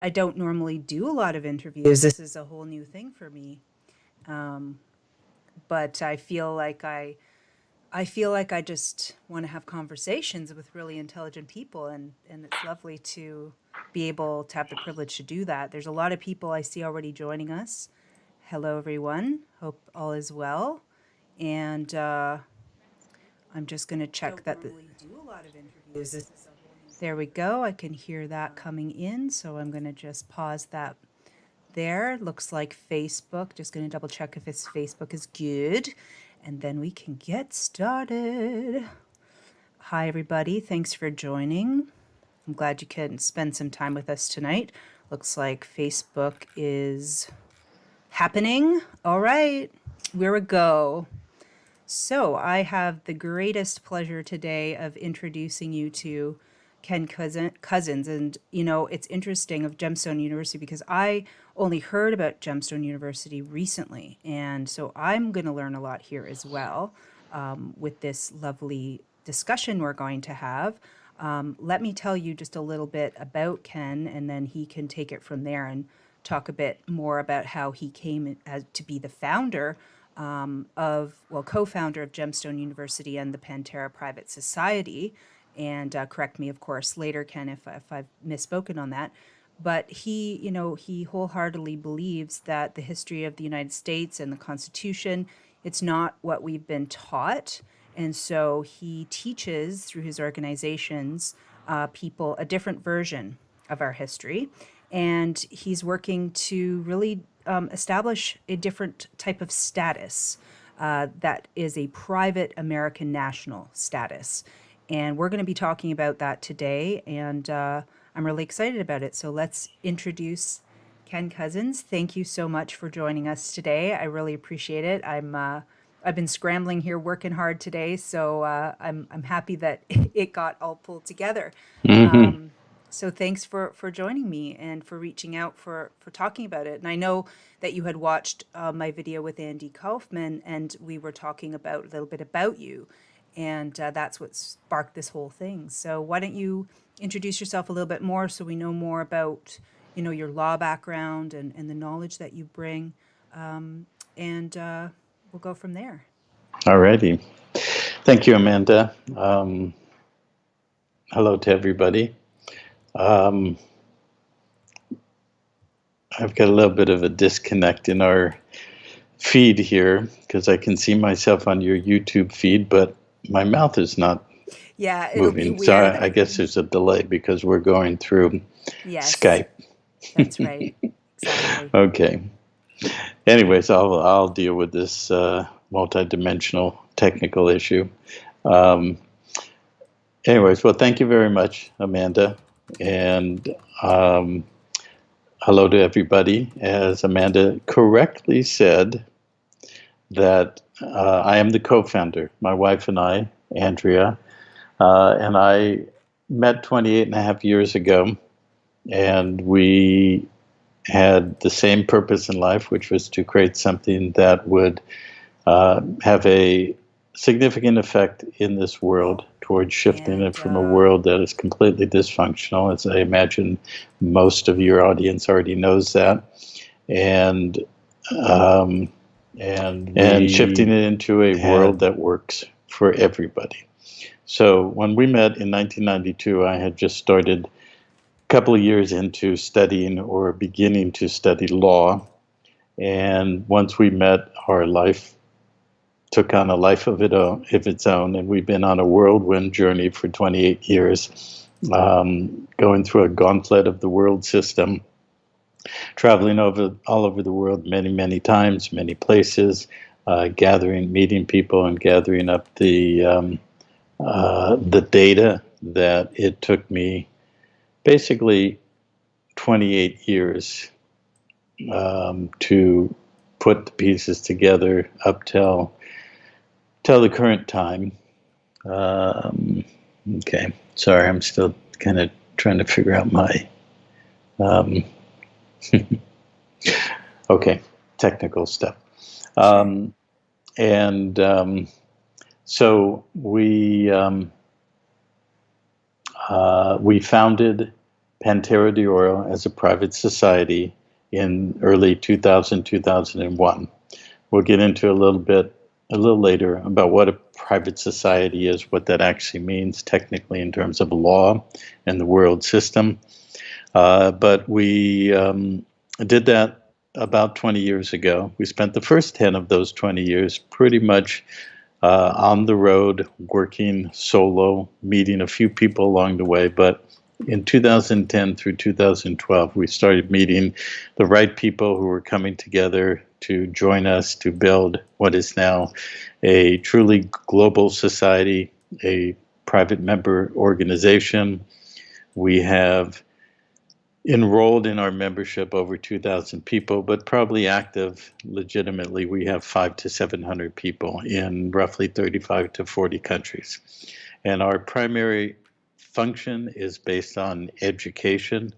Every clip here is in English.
I don't normally do a lot of interviews. This is a whole new thing for me. Um, but I feel like I just want to have conversations with really intelligent people, and it's lovely to be able to have the privilege to do that. There's a lot of people I see already joining us. Hello, everyone. Hope all is well. And I'm just going to check that. Do a lot of interviews. There we go. I can hear that coming in. So I'm going to just pause that there. Looks like Facebook. Just going to double check if it's Facebook is good. And then we can get started. Hi, everybody. Thanks for joining. I'm glad you could spend some time with us tonight. Looks like Facebook is happening. All right, here we go. So I have the greatest pleasure today of introducing you to Ken Cousens. And, you know, it's interesting of Gemstone University because I only heard about Gemstone University recently. And so I'm going to learn a lot here as well with this lovely discussion we're going to have. Let me tell you just a little bit about Ken, and then he can take it from there and talk a bit more about how he came to be the founder co-founder of Gemstone University and the Pantera Private Society. And correct me, of course, later, Ken, if I've misspoken on that. But he wholeheartedly believes that the history of the United States and the Constitution, it's not what we've been taught. And so he teaches through his organizations people a different version of our history. And he's working to really establish a different type of status that is a private American national status. And we're going to be talking about that today, and I'm really excited about it. So let's introduce Ken Cousens. Thank you so much for joining us today. I really appreciate it. I've been scrambling here, working hard today, so I'm happy that it got all pulled together. Hmm. So thanks for joining me and for reaching out for talking about it. And I know that you had watched my video with Andy Kaufman, and we were talking about a little bit about you, and that's what sparked this whole thing. So why don't you introduce yourself a little bit more so we know more about your law background and the knowledge that you bring, and we'll go from there. Alrighty. Thank you, Amanda. Hello to everybody. Um, I've got a little bit of a disconnect in our feed here because I can see myself on your YouTube feed, but my mouth is not Yeah, it'll be moving. So weird. I guess there's a delay because we're going through Yes, Skype. that's right. Exactly. Okay. Anyways, I'll deal with this multidimensional technical issue. Um, Anyways, well, thank you very much, Amanda, and um, hello to everybody. As Amanda correctly said, that I am the co-founder, my wife and I, Andrea, and I met 28 and a half years ago, and we had the same purpose in life, which was to create something that would have a significant effect in this world towards shifting it And from a world that is completely dysfunctional, as I imagine most of your audience already knows that, and um, and and shifting we it into a world had that works for everybody. So when we met in 1992, I had just started a couple of years into studying or beginning to study law, and once we met, our life took on a life of its own, and we've been on a whirlwind journey for 28 years, going through a gauntlet of the world system, traveling all over the world many, many times, many places, gathering, meeting people, and gathering up the data that it took me basically 28 years to put the pieces together up till the current time. Um, okay, sorry, I'm still kind of trying to figure out my. Um, okay, technical stuff. sure. Um, and so we founded Pantera de Oro as a private society in early 2000, 2001. We'll get into a little later about what a private society is, what that actually means technically in terms of law and the world system. But we did that about 20 years ago. We spent the first 10 of those 20 years pretty much on the road, working solo, meeting a few people along the way. But in 2010 through 2012, we started meeting the right people who were coming together to join us to build what is now a truly global society, a private member organization. We have enrolled in our membership over 2,000 people, but probably active legitimately, we have 500 to 700 people in roughly 35 to 40 countries. And our primary function is based on education,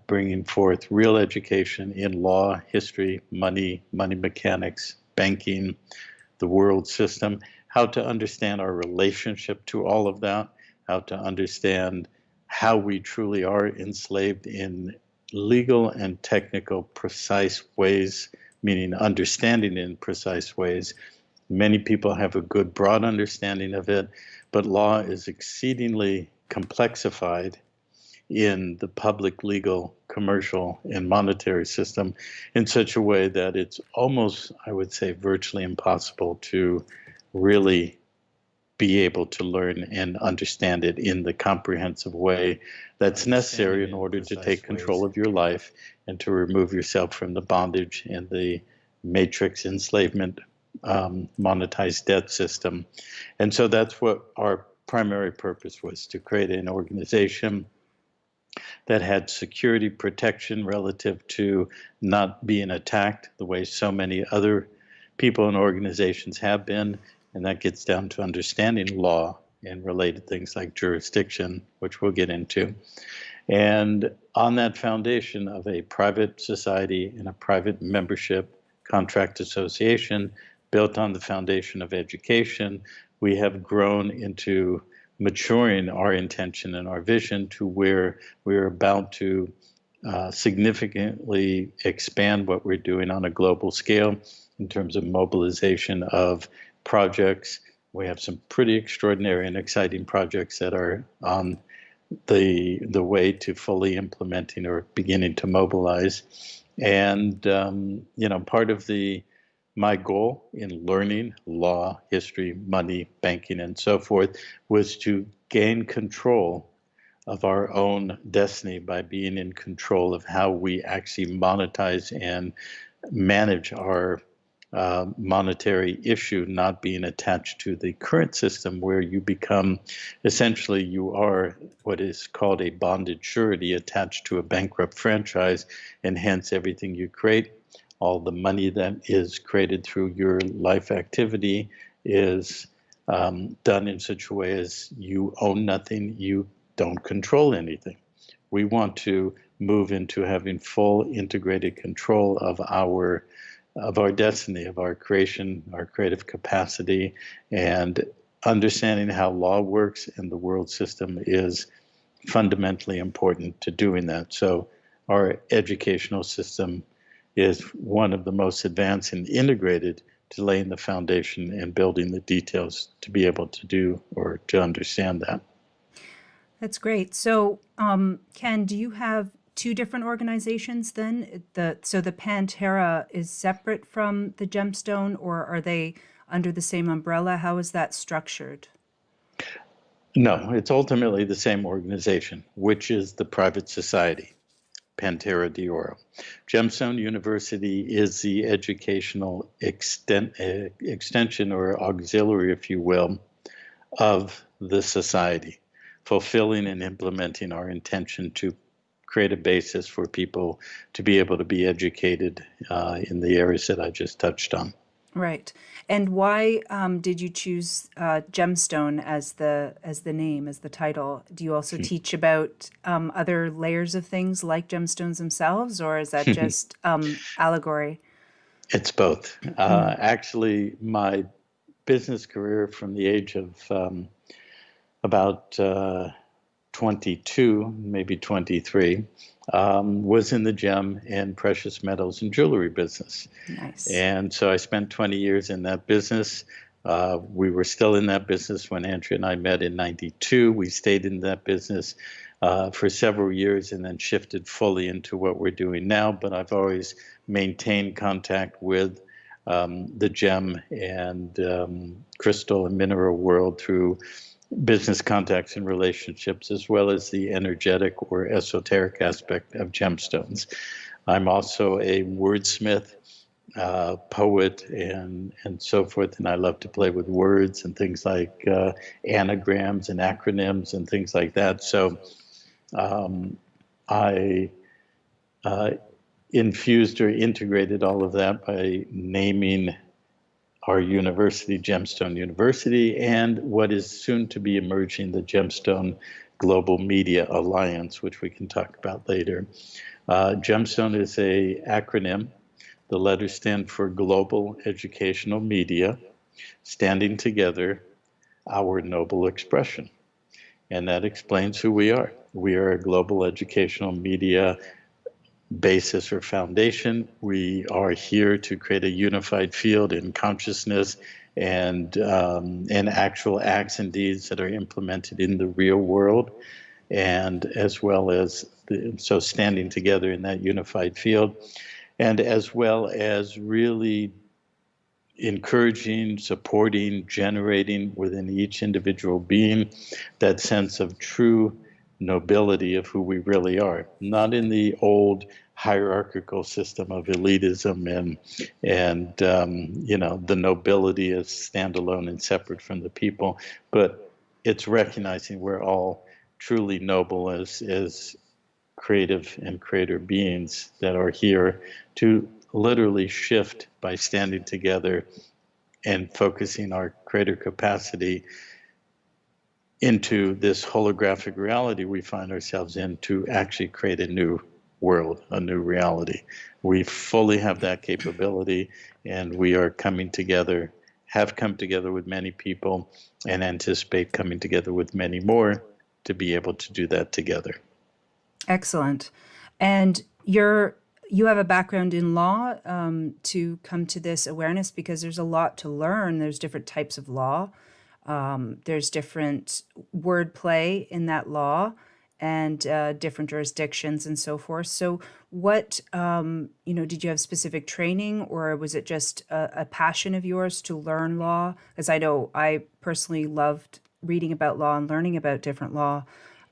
bringing forth real education in law, history, money mechanics, banking, the world system, how to understand our relationship to all of that, how to understand how we truly are enslaved in legal and technical precise ways, meaning understanding in precise ways. Many people have a good broad understanding of it, but law is exceedingly complexified in the public, legal, commercial, and monetary system in such a way that it's almost, I would say, virtually impossible to really be able to learn and understand it in the comprehensive way that's necessary in order to take control of your life and to remove yourself from the bondage and the matrix enslavement monetized debt system. And so that's what our primary purpose was, to create an organization that had security protection relative to not being attacked the way so many other people and organizations have been. And that gets down to understanding law and related things like jurisdiction, which we'll get into. And on that foundation of a private society and a private membership contract association built on the foundation of education, we have grown into maturing our intention and our vision to where we're about to significantly expand what we're doing on a global scale in terms of mobilization of projects. We have some pretty extraordinary and exciting projects that are on the way to fully implementing or beginning to mobilize. And part of my goal in learning law, history, money, banking, and so forth was to gain control of our own destiny by being in control of how we actually monetize and manage our monetary issue, not being attached to the current system where you become, essentially you are what is called a bonded surety attached to a bankrupt franchise, and hence everything you create, all the money that is created through your life activity is done in such a way as you own nothing, you don't control anything. We want to move into having full integrated control of our destiny, of our creation, our creative capacity, and understanding how law works and the world system is fundamentally important to doing that. So our educational system is one of the most advanced and integrated to laying the foundation and building the details to be able to do or to understand that. That's great. So, Ken, do you have two different organizations then? So the Pantera is separate from the Gemstone, or are they under the same umbrella? How is that structured? No, it's ultimately the same organization, which is the private society, Pantera de Oro. Gemstone University is the educational extension or auxiliary, if you will, of the society, fulfilling and implementing our intention to create a basis for people to be able to be educated in the areas that I just touched on. Right. And why did you choose Gemstone as the name, as the title? Do you also teach about other layers of things like gemstones themselves, or is that just allegory? It's both. Actually, my business career from the age of about 22, maybe 23, was in the gem and precious metals and jewelry business. Nice. And so I spent 20 years in that business. We were still in that business when Andrea and I met in 92. We stayed in that business for several years and then shifted fully into what we're doing now. But I've always maintained contact with the gem and crystal and mineral world through business contacts and relationships, as well as the energetic or esoteric aspect of gemstones. I'm also a wordsmith, poet, and so forth, and I love to play with words and things like anagrams and acronyms and things like that. So I infused or integrated all of that by naming our university, Gemstone University, and what is soon to be emerging, the Gemstone Global Media Alliance, which we can talk about later. Gemstone is an acronym. The letters stand for Global Educational Media, standing together, our noble expression. And that explains who we are. We are a global educational media basis or foundation. We are here to create a unified field in consciousness and actual acts and deeds that are implemented in the real world, and as well as so standing together in that unified field, and as well as really encouraging, supporting, generating within each individual being that sense of true nobility of who we really are, not in the old hierarchical system of elitism and the nobility is standalone and separate from the people, but it's recognizing we're all truly noble as creative and creator beings that are here to literally shift by standing together and focusing our creator capacity into this holographic reality we find ourselves in to actually create a new world, a new reality. We fully have that capability, and we are coming together, have come together with many people, and anticipate coming together with many more to be able to do that together. Excellent. And you have a background in law to come to this awareness, because there's a lot to learn. There's different types of law. There's different wordplay in that law, and different jurisdictions and so forth. So what, did you have specific training, or was it just a passion of yours to learn law? Because I know I personally loved reading about law and learning about different law.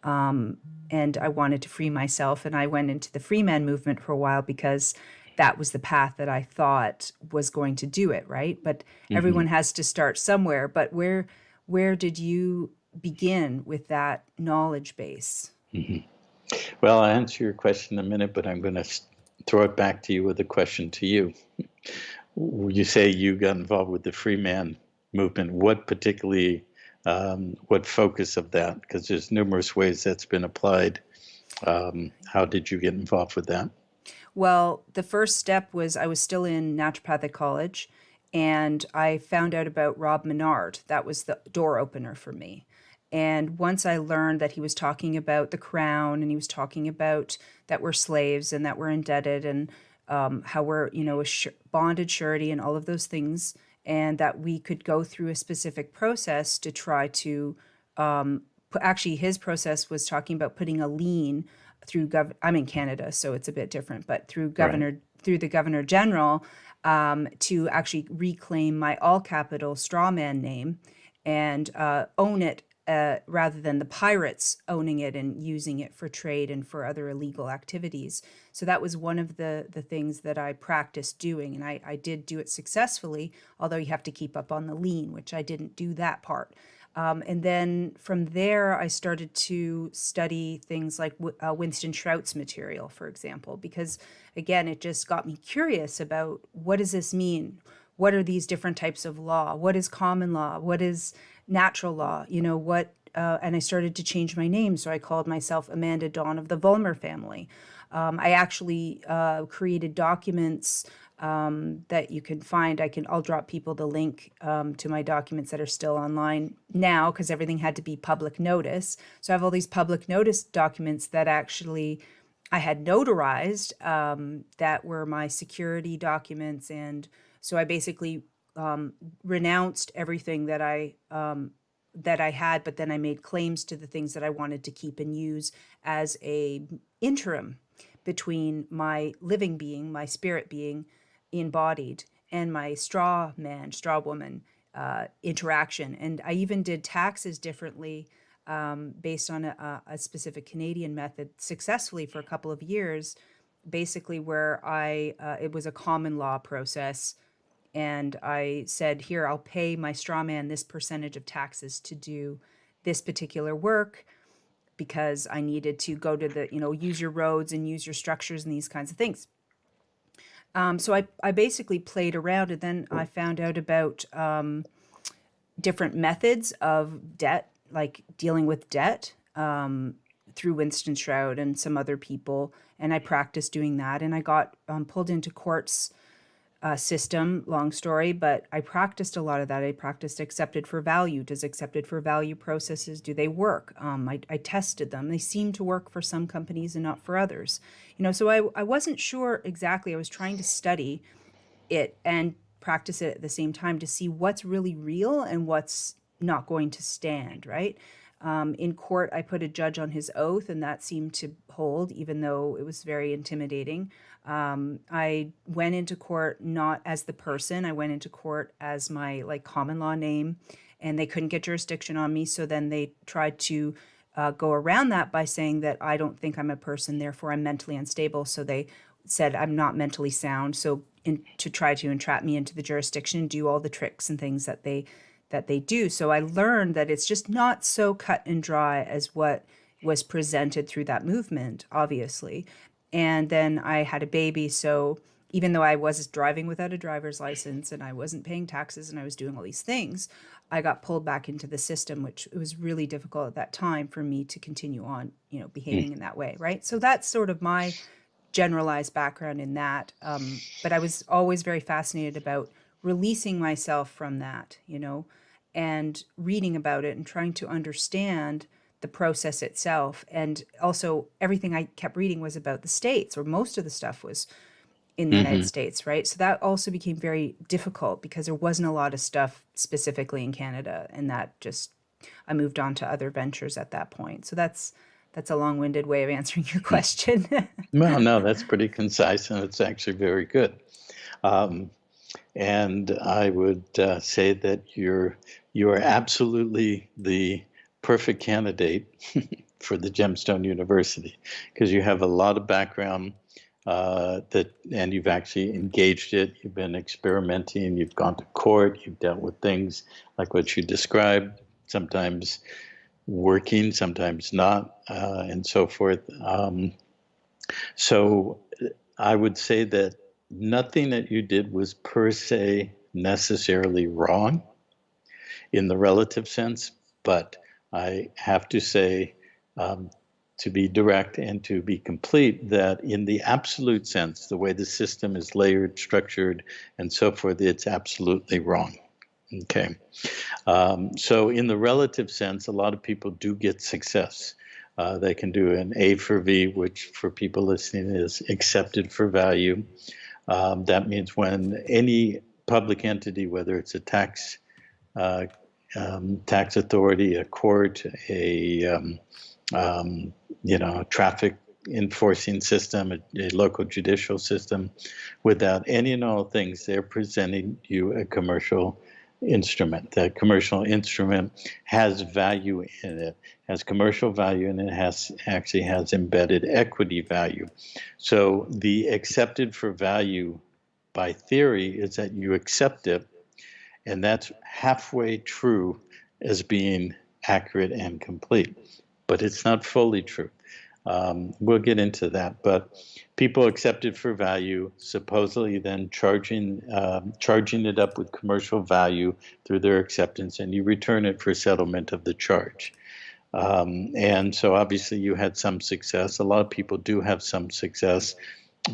And I wanted to free myself, and I went into the free man movement for a while because that was the path that I thought was going to do it, right? But everyone has to start somewhere. But where did you begin with that knowledge base? Well, I'll answer your question in a minute, but I'm going to throw it back to you with a question to you. You say you got involved with the free man movement. What particularly, what focus of that? Because there's numerous ways that's been applied. How did you get involved with that? Well, the first step was I was still in naturopathic college, and I found out about Rob Menard. That was the door opener for me. And once I learned that he was talking about the crown, and he was talking about that we're slaves and that we're indebted, and how we're, bonded surety and all of those things, and that we could go through a specific process to try to actually his process was talking about putting a lien through I'm in Canada, so it's a bit different, but through the Governor General to actually reclaim my all capital strawman name and own it rather than the pirates owning it and using it for trade and for other illegal activities. So that was one of the things that I practiced doing, and I did do it successfully, although you have to keep up on the lien, which I didn't do that part. And then from there, I started to study things like Winston Stroup's material, for example, because, again, it just got me curious about what does this mean? What are these different types of law? What is common law? What is natural law? And I started to change my name. So I called myself Amandha Dawn of the Vollmer family. I actually created documents that you can find. I'll drop people the link to my documents that are still online now, because everything had to be public notice. So I have all these public notice documents that actually I had notarized, that were my security documents. And so I basically renounced everything that I had, but then I made claims to the things that I wanted to keep and use as a interim between my living being, my spirit being embodied, and my straw man, straw woman interaction. And I even did taxes differently, based on a specific Canadian method, successfully for a couple of years, basically where it was a common law process. And I said, here, I'll pay my straw man this percentage of taxes to do this particular work, because I needed to go to use your roads and use your structures and these kinds of things. So I basically played around, and then I found out about different methods of debt, like dealing with debt, through Winston Stroup and some other people. And I practiced doing that. And I got pulled into courts system, long story, but I practiced a lot of that. I practiced accepted for value. Does accepted for value processes, do they work? I tested them. They seem to work for some companies and not for others. So I wasn't sure exactly. I was trying to study it and practice it at the same time to see what's really real and what's not going to stand, right? In court, I put a judge on his oath, and that seemed to hold, even though it was very intimidating. I went into court not as the person. I went into court as my common law name, and they couldn't get jurisdiction on me. So then they tried to go around that by saying that I don't think I'm a person, therefore I'm mentally unstable. So they said I'm not mentally sound. So to try to entrap me into the jurisdiction and do all the tricks and things that they do. So I learned that it's just not so cut and dry as what was presented through that movement, obviously. And then I had a baby. So even though I was driving without a driver's license and I wasn't paying taxes and I was doing all these things, I got pulled back into the system, which it was really difficult at that time for me to continue on, behaving in that way. Right. So that's sort of my generalized background in that. But I was always very fascinated about releasing myself from that, and reading about it and trying to understand the process itself. And also everything I kept reading was about the States, or most of the stuff was in the United States, right? So that also became very difficult because there wasn't a lot of stuff specifically in Canada. And that just, I moved on to other ventures at that point. So that's a long-winded way of answering your question. Well, no, that's pretty concise, and it's actually very good. And I would say that you are absolutely the perfect candidate for the Gemstone University, because you have a lot of background and you've actually engaged it. You've been experimenting. You've gone to court. You've dealt with things like what you described, sometimes working, sometimes not, and so forth. So I would say that nothing that you did was per se necessarily wrong in the relative sense, but I have to say, to be direct and to be complete, that in the absolute sense, the way the system is layered, structured, and so forth, it's absolutely wrong. Okay. So in the relative sense, a lot of people do get success. They can do an A for V, which for people listening is accepted for value. That means when any public entity, whether it's a tax authority, a court, a traffic enforcing system, a local judicial system, without any and all things, they're presenting you a commercial instrument. That commercial instrument has value in it, has commercial value, and it actually has embedded equity value. So the accepted for value by theory is that you accept it, and that's halfway true as being accurate and complete, but it's not fully true. We'll get into that, but people accept it for value, supposedly then charging it up with commercial value through their acceptance, and you return it for settlement of the charge. And so obviously you had some success. A lot of people do have some success,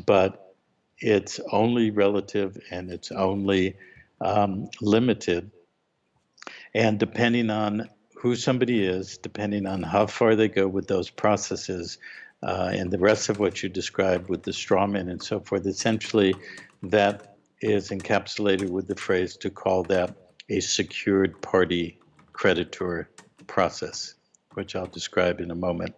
but it's only relative and it's only limited. And depending on who somebody is, depending on how far they go with those processes, and the rest of what you described with the straw man and so forth, essentially that is encapsulated with the phrase to call that a secured party creditor process, which I'll describe in a moment.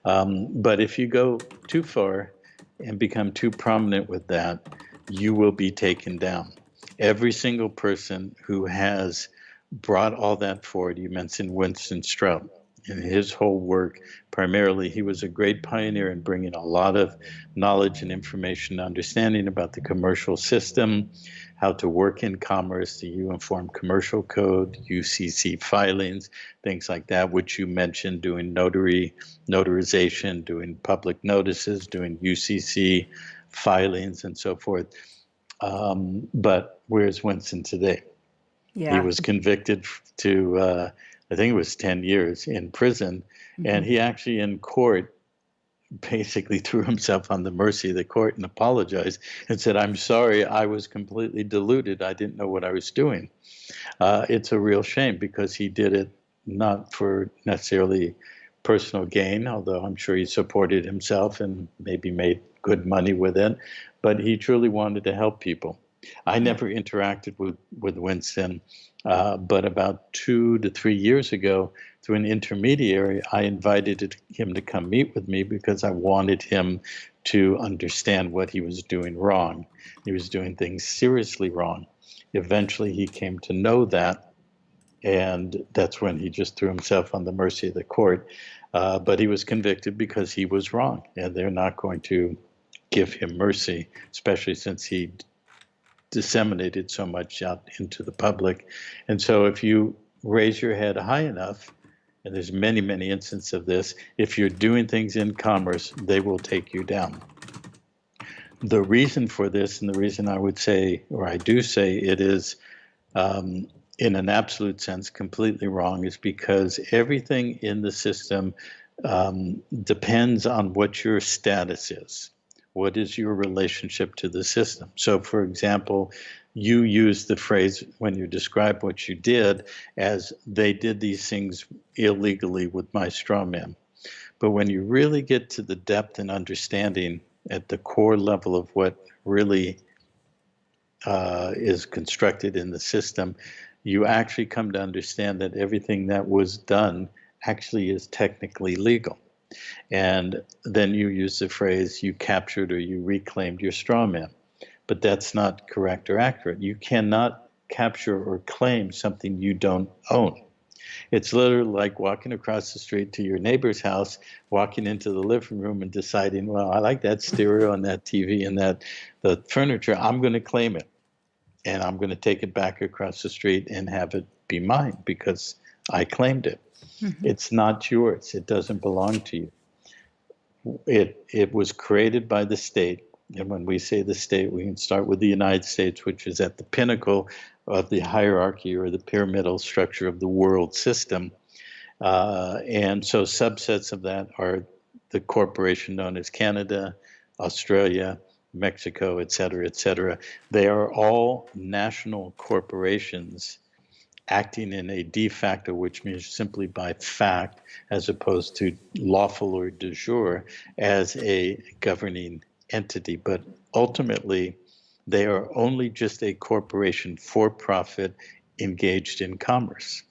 But if you go too far and become too prominent with that, you will be taken down. Every single person who has brought all that forward, you mentioned Winston Stroup, in his whole work, primarily he was a great pioneer in bringing a lot of knowledge and information, understanding about the commercial system, how to work in commerce, the Uniform Commercial Code, UCC filings, things like that, which you mentioned, doing notarization, doing public notices, doing UCC filings and so forth. But where's Winston today? He was convicted to, I think it was 10 years in prison. And he actually in court basically threw himself on the mercy of the court and apologized and said, I'm sorry, I was completely deluded. I didn't know what I was doing. It's a real shame because he did it not for necessarily personal gain, although I'm sure he supported himself and maybe made good money with it, but he truly wanted to help people. I never interacted with Winston, but about 2 to 3 years ago, through an intermediary, I invited him to come meet with me because I wanted him to understand what he was doing wrong. He was doing things seriously wrong. Eventually, he came to know that, and that's when he just threw himself on the mercy of the court. But he was convicted because he was wrong, and they're not going to give him mercy, especially since he disseminated so much out into the public. And so if you raise your head high enough, and there's many, many instances of this, if you're doing things in commerce, they will take you down. The reason for this, and the reason I would say, or I do say it is in an absolute sense completely wrong, is because everything in the system depends on what your status is. What is your relationship to the system? So, for example, you use the phrase when you describe what you did as they did these things illegally with my straw man. But when you really get to the depth and understanding at the core level of what really is constructed in the system, you actually come to understand that everything that was done actually is technically legal. And then you use the phrase you captured or you reclaimed your straw man. But that's not correct or accurate. You cannot capture or claim something you don't own. It's literally like walking across the street to your neighbor's house, walking into the living room and deciding, well, I like that stereo and that TV and the furniture. I'm going to claim it. And I'm going to take it back across the street and have it be mine because I claimed it. It's not yours. It doesn't belong to you. It was created by the state. And when we say the state, we can start with the United States, which is at the pinnacle of the hierarchy or the pyramidal structure of the world system. And so subsets of that are the corporation known as Canada, Australia, Mexico, et cetera, et cetera. They are all national corporations acting in a de facto, which means simply by fact, as opposed to lawful or de jure, as a governing entity. But ultimately, they are only just a corporation for profit engaged in commerce.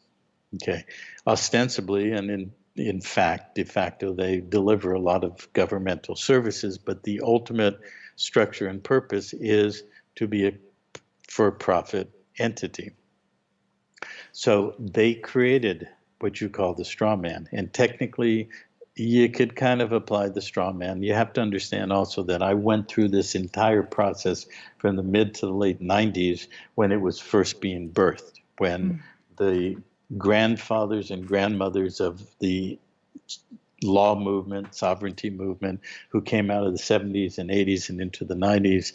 Okay, ostensibly and in fact, de facto, they deliver a lot of governmental services, but the ultimate structure and purpose is to be a for-profit entity. So they created what you call the straw man. And technically, you could kind of apply the straw man. You have to understand also that I went through this entire process from the mid to the late 90s when it was first being birthed, when the grandfathers and grandmothers of the law movement, sovereignty movement, who came out of the 70s and 80s and into the 90s,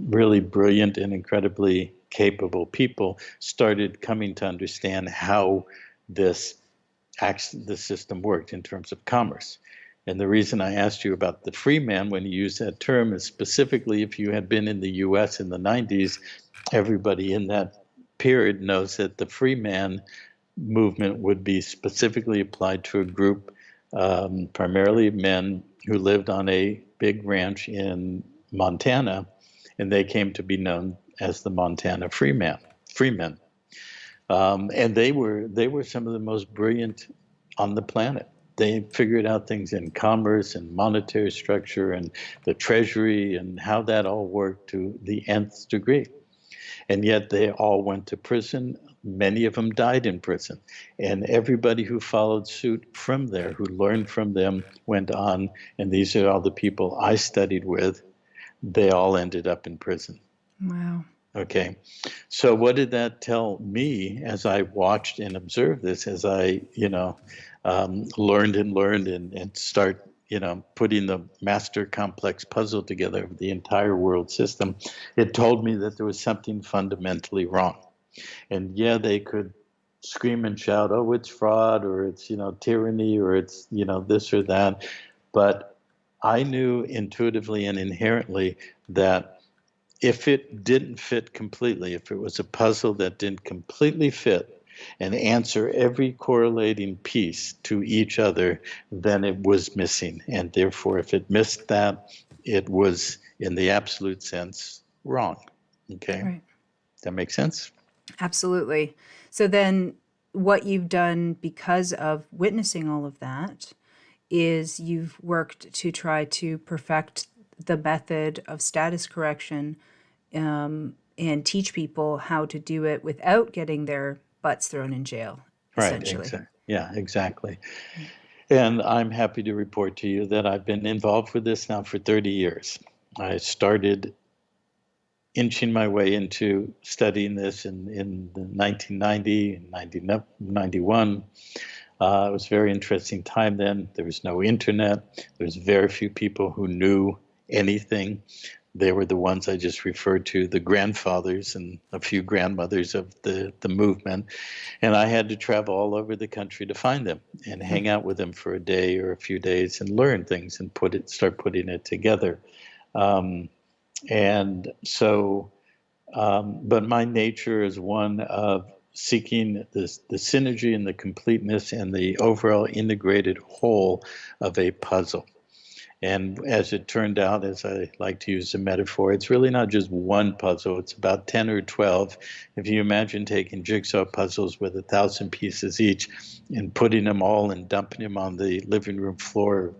really brilliant and incredibly capable people, started coming to understand how the system worked in terms of commerce. And the reason I asked you about the free man when you use that term is specifically if you had been in the US in the 90s, everybody in that period knows that the free man movement would be specifically applied to a group, primarily men who lived on a big ranch in Montana, and they came to be known as the Montana Freemen. And they were some of the most brilliant on the planet. They figured out things in commerce and monetary structure and the treasury and how that all worked to the nth degree. And yet they all went to prison. Many of them died in prison. And everybody who followed suit from there, who learned from them, went on. And these are all the people I studied with. They all ended up in prison. Wow. Okay. So what did that tell me as I watched and observed this, as I, learned and start, putting the master complex puzzle together of the entire world system? It told me that there was something fundamentally wrong. And yeah, they could scream and shout, oh, it's fraud, or it's, tyranny, or it's, this or that. But I knew intuitively and inherently that if it didn't fit completely, if it was a puzzle that didn't completely fit and answer every correlating piece to each other, then it was missing. And therefore, if it missed that, it was, in the absolute sense, wrong. Okay? Right. That makes sense? Absolutely. So then what you've done because of witnessing all of that is you've worked to try to perfect the method of status correction, and teach people how to do it without getting their butts thrown in jail, essentially. Right, yeah, exactly. And I'm happy to report to you that I've been involved with this now for 30 years. I started inching my way into studying this in 1990, 91. It was a very interesting time then. There was no internet. There was very few people who knew anything. They were the ones I just referred to, the grandfathers and a few grandmothers of the movement. And I had to travel all over the country to find them and hang out with them for a day or a few days and learn things and start putting it together. And so, but my nature is one of seeking the synergy and the completeness and the overall integrated whole of a puzzle. And as it turned out, as I like to use the metaphor, it's really not just one puzzle. It's about 10 or 12. If you imagine taking jigsaw puzzles with 1,000 pieces each and putting them all and dumping them on the living room floor,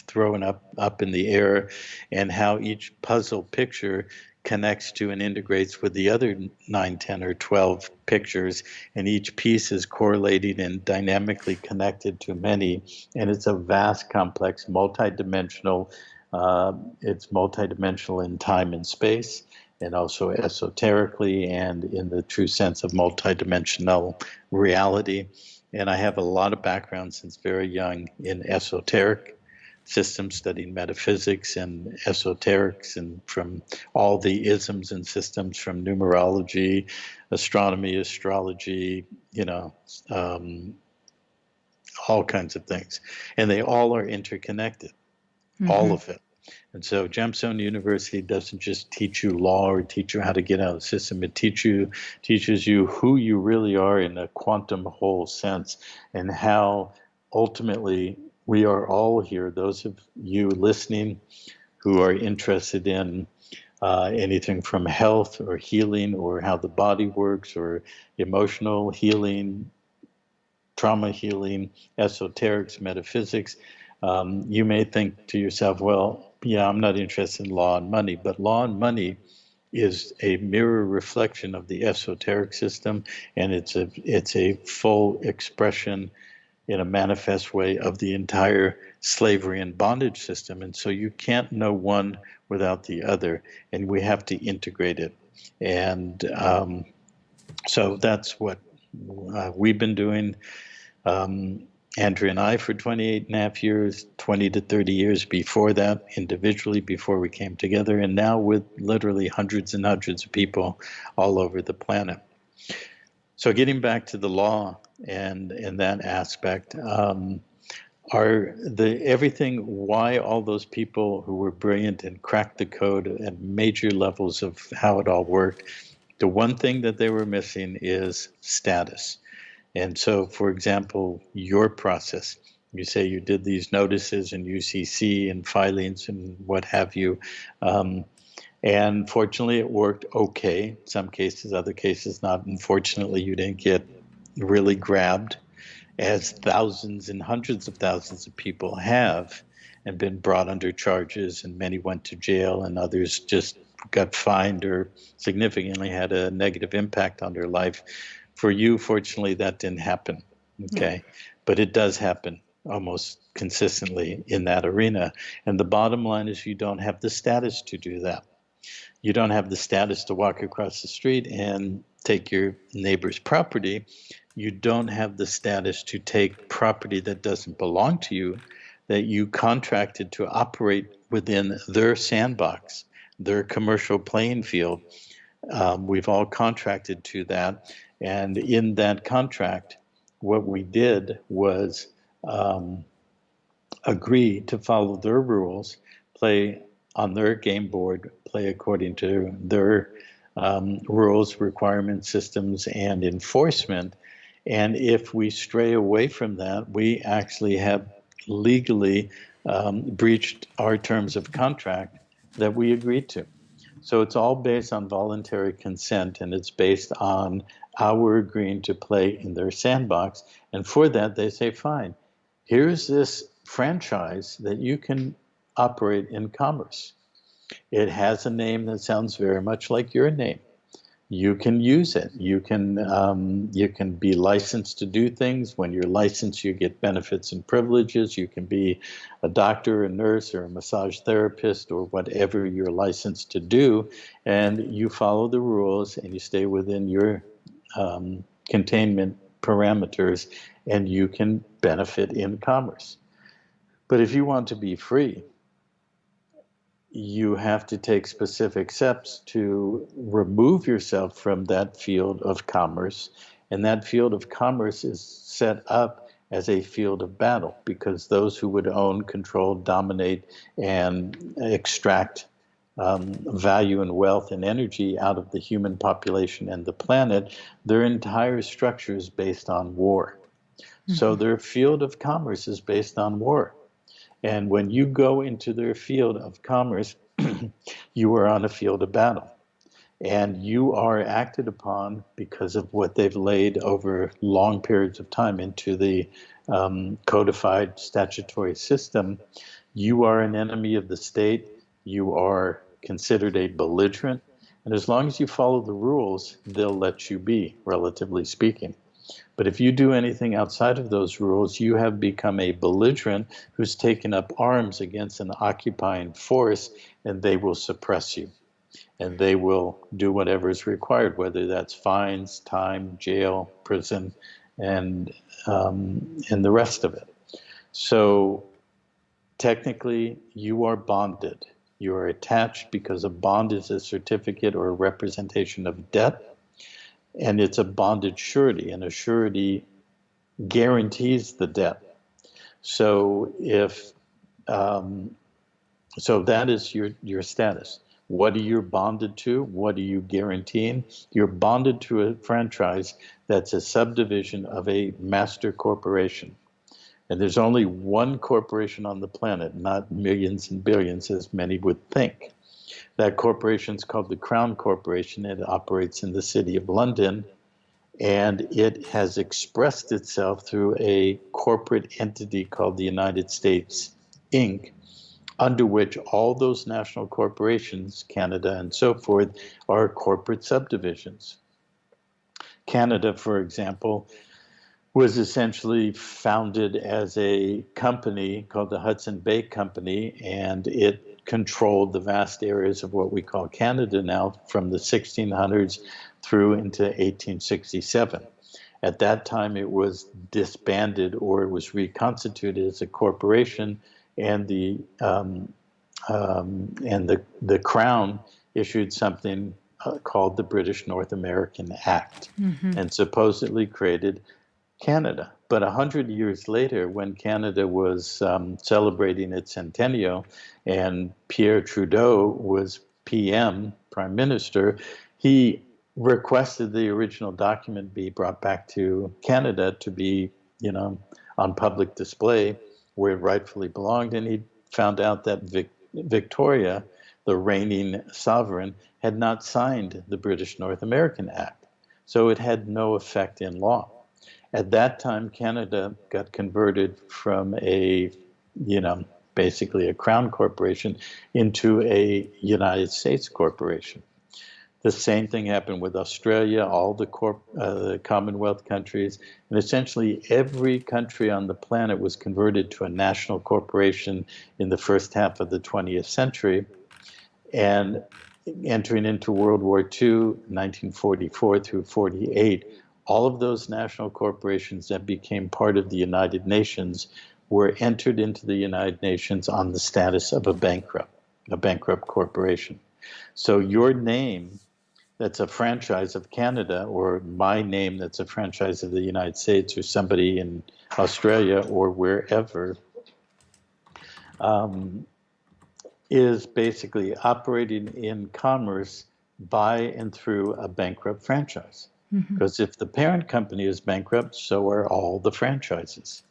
throwing up in the air, and how each puzzle picture connects to and integrates with the other 9, 10, or 12 pictures, and each piece is correlating and dynamically connected to many, and it's a vast, complex, multidimensional. It's multidimensional in time and space, and also esoterically and in the true sense of multidimensional reality. And I have a lot of background since very young in esoteric systems, studying metaphysics and esoterics, and from all the isms and systems, from numerology, astronomy, astrology, all kinds of things. And they all are interconnected, all of it. And so Gemstone University doesn't just teach you law or teach you how to get out of the system. It teaches you who you really are in a quantum whole sense, and how ultimately we are all here, those of you listening who are interested in anything from health or healing or how the body works or emotional healing, trauma healing, esoterics, metaphysics. You may think to yourself, well, yeah, I'm not interested in law and money, but law and money is a mirror reflection of the esoteric system, and it's a full expression in a manifest way of the entire slavery and bondage system. And so you can't know one without the other, and we have to integrate it. And so that's what we've been doing, Andrea and I, for 28 and a half years, 20 to 30 years before that, individually, before we came together, and now with literally hundreds and hundreds of people all over the planet. So getting back to the law and that aspect, are everything, why all those people who were brilliant and cracked the code at major levels of how it all worked, the one thing that they were missing is status. And so, for example, your process, you say you did these notices and UCC and filings and what have you. And fortunately, it worked okay. In some cases, other cases not. Unfortunately, you didn't get really grabbed, as thousands and hundreds of thousands of people have, and been brought under charges, and many went to jail, and others just got fined or significantly had a negative impact on their life. For you, fortunately, that didn't happen, okay? But it does happen almost consistently in that arena. And the bottom line is you don't have the status to do that. You don't have the status to walk across the street and take your neighbor's property. You don't have the status to take property that doesn't belong to you, that you contracted to operate within their sandbox, their commercial playing field. We've all contracted to that. And in that contract, what we did was agree to follow their rules, play on their game board, play according to their rules, requirements, systems, and enforcement. And if we stray away from that, we actually have legally breached our terms of contract that we agreed to. So it's all based on voluntary consent, and it's based on our agreeing to play in their sandbox. And for that, they say, fine, here's this franchise that you can operate in commerce. It has a name that sounds very much like your name. You can use it. You can be licensed to do things. When you're licensed, you get benefits and privileges. You can be a doctor, a nurse, or a massage therapist, or whatever you're licensed to do, and you follow the rules and you stay within your containment parameters, and you can benefit in commerce. But if you want to be free, you have to take specific steps to remove yourself from that field of commerce. And that field of commerce is set up as a field of battle, because those who would own, control, dominate, and extract value and wealth and energy out of the human population and the planet, their entire structure is based on war. Mm-hmm. So their field of commerce is based on war. And when you go into their field of commerce, you are on a field of battle. And you are acted upon because of what they've laid over long periods of time into the codified statutory system. You are an enemy of the state. You are considered a belligerent. And as long as you follow the rules, they'll let you be, relatively speaking. But if you do anything outside of those rules, you have become a belligerent who's taken up arms against an occupying force, and they will suppress you. And they will do whatever is required, whether that's fines, time, jail, prison, and the rest of it. So technically, you are bonded. You are attached because a bond is a certificate or a representation of debt. And it's a bonded surety, and a surety guarantees the debt. So so that is your status. What are you bonded to? What are you guaranteeing? You're bonded to a franchise that's a subdivision of a master corporation. And there's only one corporation on the planet, not millions and billions, as many would think. That corporation is called the Crown Corporation. It operates in the City of London, and it has expressed itself through a corporate entity called the United States, Inc., under which all those national corporations, Canada and so forth, are corporate subdivisions. Canada, for example, was essentially founded as a company called the Hudson Bay Company, and it controlled the vast areas of what we call Canada now from the 1600s through into 1867. At that time, it was disbanded, or it was reconstituted as a corporation, and the Crown issued something called the British North American Act, and supposedly created Canada. But 100 years later, when Canada was celebrating its centennial and Pierre Trudeau was PM, Prime Minister, he requested the original document be brought back to Canada to be, on public display where it rightfully belonged. And he found out that Victoria, the reigning sovereign, had not signed the British North American Act. So it had no effect in law. At that time, Canada got converted from basically a crown corporation into a United States corporation. The same thing happened with Australia, all the Commonwealth countries, and essentially every country on the planet was converted to a national corporation in the first half of the 20th century. And entering into World War II, 1944 through 48, all of those national corporations that became part of the United Nations were entered into the United Nations on the status of a bankrupt corporation. So your name that's a franchise of Canada, or my name that's a franchise of the United States, or somebody in Australia or wherever, is basically operating in commerce by and through a bankrupt franchise. Because if the parent company is bankrupt, so are all the franchises.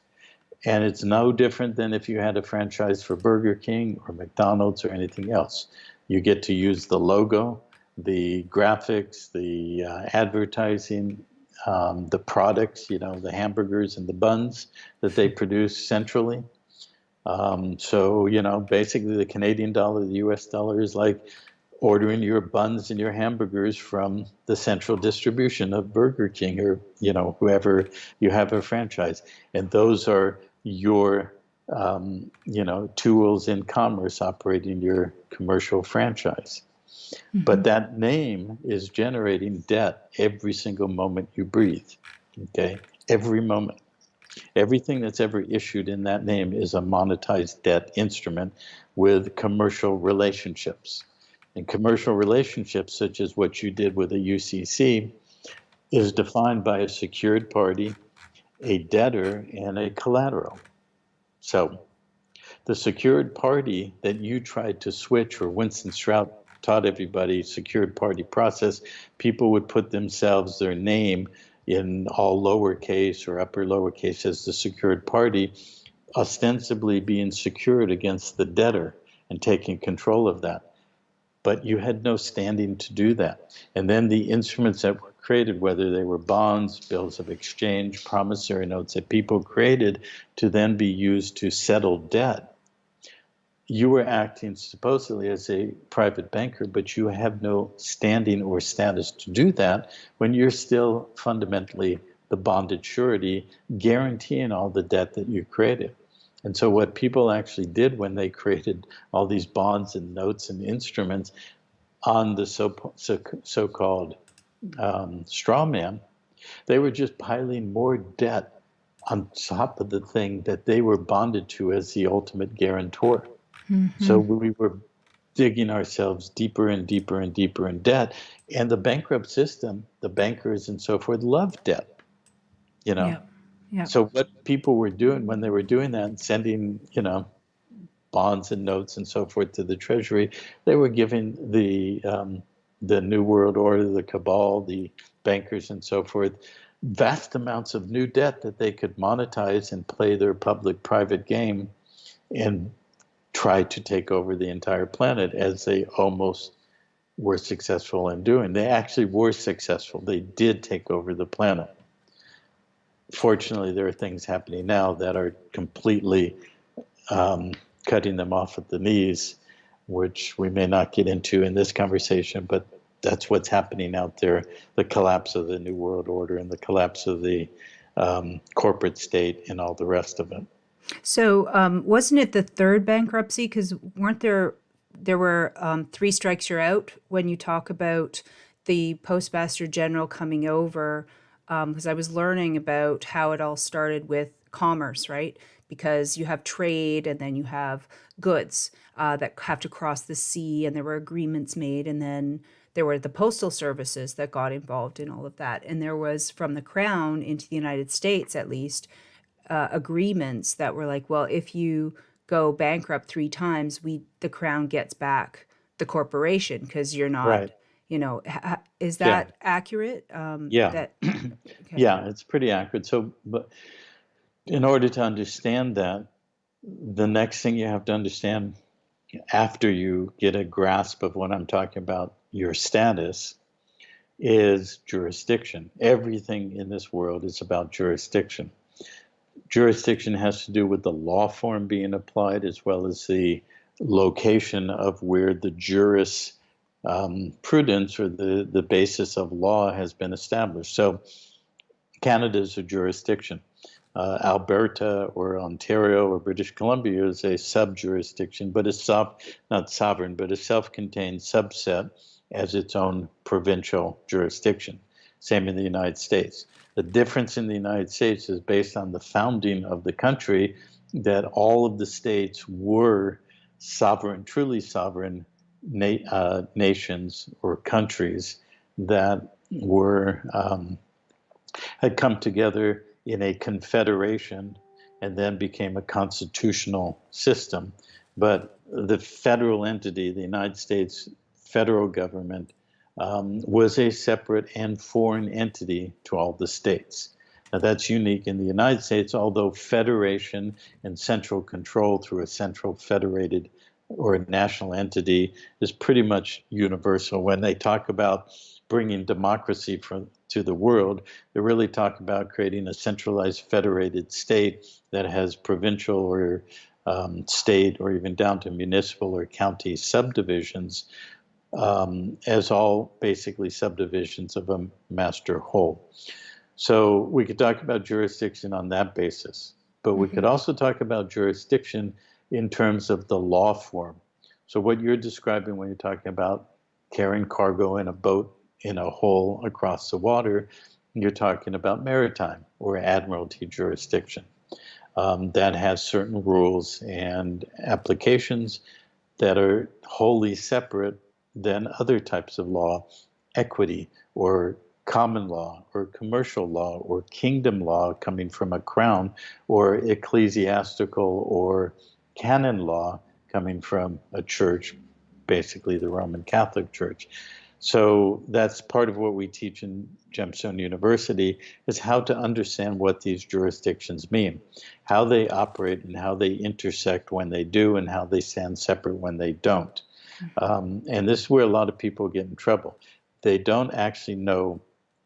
And it's no different than if you had a franchise for Burger King or McDonald's or anything else. You get to use the logo, the graphics, the advertising, the products, the hamburgers and the buns that they produce centrally. So, basically the Canadian dollar, the US dollar is like ordering your buns and your hamburgers from the central distribution of Burger King or, whoever you have a franchise. And those are your, tools in commerce operating your commercial franchise. But that name is generating debt every single moment you breathe, okay? Every moment. Everything that's ever issued in that name is a monetized debt instrument with commercial relationships. And commercial relationships, such as what you did with a UCC, is defined by a secured party, a debtor, and a collateral. So the secured party that you tried to switch, or Winston Stroup taught everybody secured party process, people would put themselves, their name, in all lowercase or upper lowercase as the secured party, ostensibly being secured against the debtor and taking control of that. But you had no standing to do that. And then the instruments that were created, whether they were bonds, bills of exchange, promissory notes that people created to then be used to settle debt, you were acting supposedly as a private banker, but you have no standing or status to do that when you're still fundamentally the bonded surety guaranteeing all the debt that you created. And so what people actually did when they created all these bonds and notes and instruments on the so-called straw man, they were just piling more debt on top of the thing that they were bonded to as the ultimate guarantor. So we were digging ourselves deeper and deeper and deeper in debt. And the bankrupt system, the bankers and so forth, love debt, Yeah. So what people were doing when they were doing that and sending, bonds and notes and so forth to the Treasury, they were giving the New World Order, the cabal, the bankers and so forth, vast amounts of new debt that they could monetize and play their public-private game and try to take over the entire planet, as they almost were successful in doing. They actually were successful. They did take over the planet. Fortunately, there are things happening now that are completely cutting them off at the knees, which we may not get into in this conversation, but that's what's happening out there, the collapse of the New World Order and the collapse of the corporate state and all the rest of it. So wasn't it the third bankruptcy? Because weren't there were three strikes you're out when you talk about the Postmaster General coming over? Because I was learning about how it all started with commerce, right? Because you have trade and then you have goods that have to cross the sea, and there were agreements made, and then there were the postal services that got involved in all of that. And there was, from the Crown into the United States at least, agreements that were like, well, if you go bankrupt 3 times, the crown gets back the corporation because you're not, Right. is Yeah. that accurate? Yeah. That okay. Yeah, it's pretty accurate. So, but in order to understand that, the next thing you have to understand after you get a grasp of what I'm talking about, your status, is jurisdiction. Everything in this world is about jurisdiction. Jurisdiction has to do with the law form being applied as well as the location of where the prudence or the basis of law has been established. So Canada is a jurisdiction. Alberta or Ontario or British Columbia is a sub-jurisdiction, but not sovereign, but a self-contained subset as its own provincial jurisdiction. Same in the United States. The difference in the United States is based on the founding of the country, that all of the states were sovereign, truly sovereign nations or countries that had come together in a confederation and then became a constitutional system. But the federal entity, the United States federal government, was a separate and foreign entity to all the states. Now, that's unique in the United States, although federation and central control through a central federated or a national entity is pretty much universal. When they talk about bringing democracy to the world, they really talk about creating a centralized federated state that has provincial or state or even down to municipal or county subdivisions as all basically subdivisions of a master whole. So we could talk about jurisdiction on that basis, but we could also talk about jurisdiction in terms of the law form. So what you're describing when you're talking about carrying cargo in a boat in a hole across the water, you're talking about maritime or admiralty jurisdiction. That has certain rules and applications that are wholly separate than other types of law, equity or common law or commercial law or kingdom law coming from a crown, or ecclesiastical or canon law coming from a church, basically the Roman Catholic Church. So that's part of what we teach in Gemstone University, is how to understand what these jurisdictions mean, how they operate and how they intersect when they do, and how they stand separate when they don't. And this is where a lot of people get in trouble. They don't actually know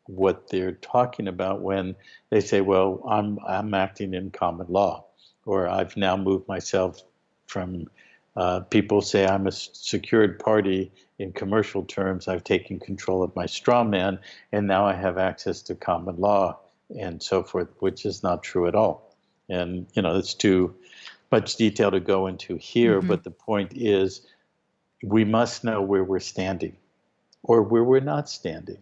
what they're talking about when they say, well, I'm acting in common law, or I've now moved myself from, people say I'm a secured party in commercial terms, I've taken control of my straw man, and now I have access to common law and so forth, which is not true at all. And, it's too much detail to go into here, but the point is, we must know where we're standing or where we're not standing.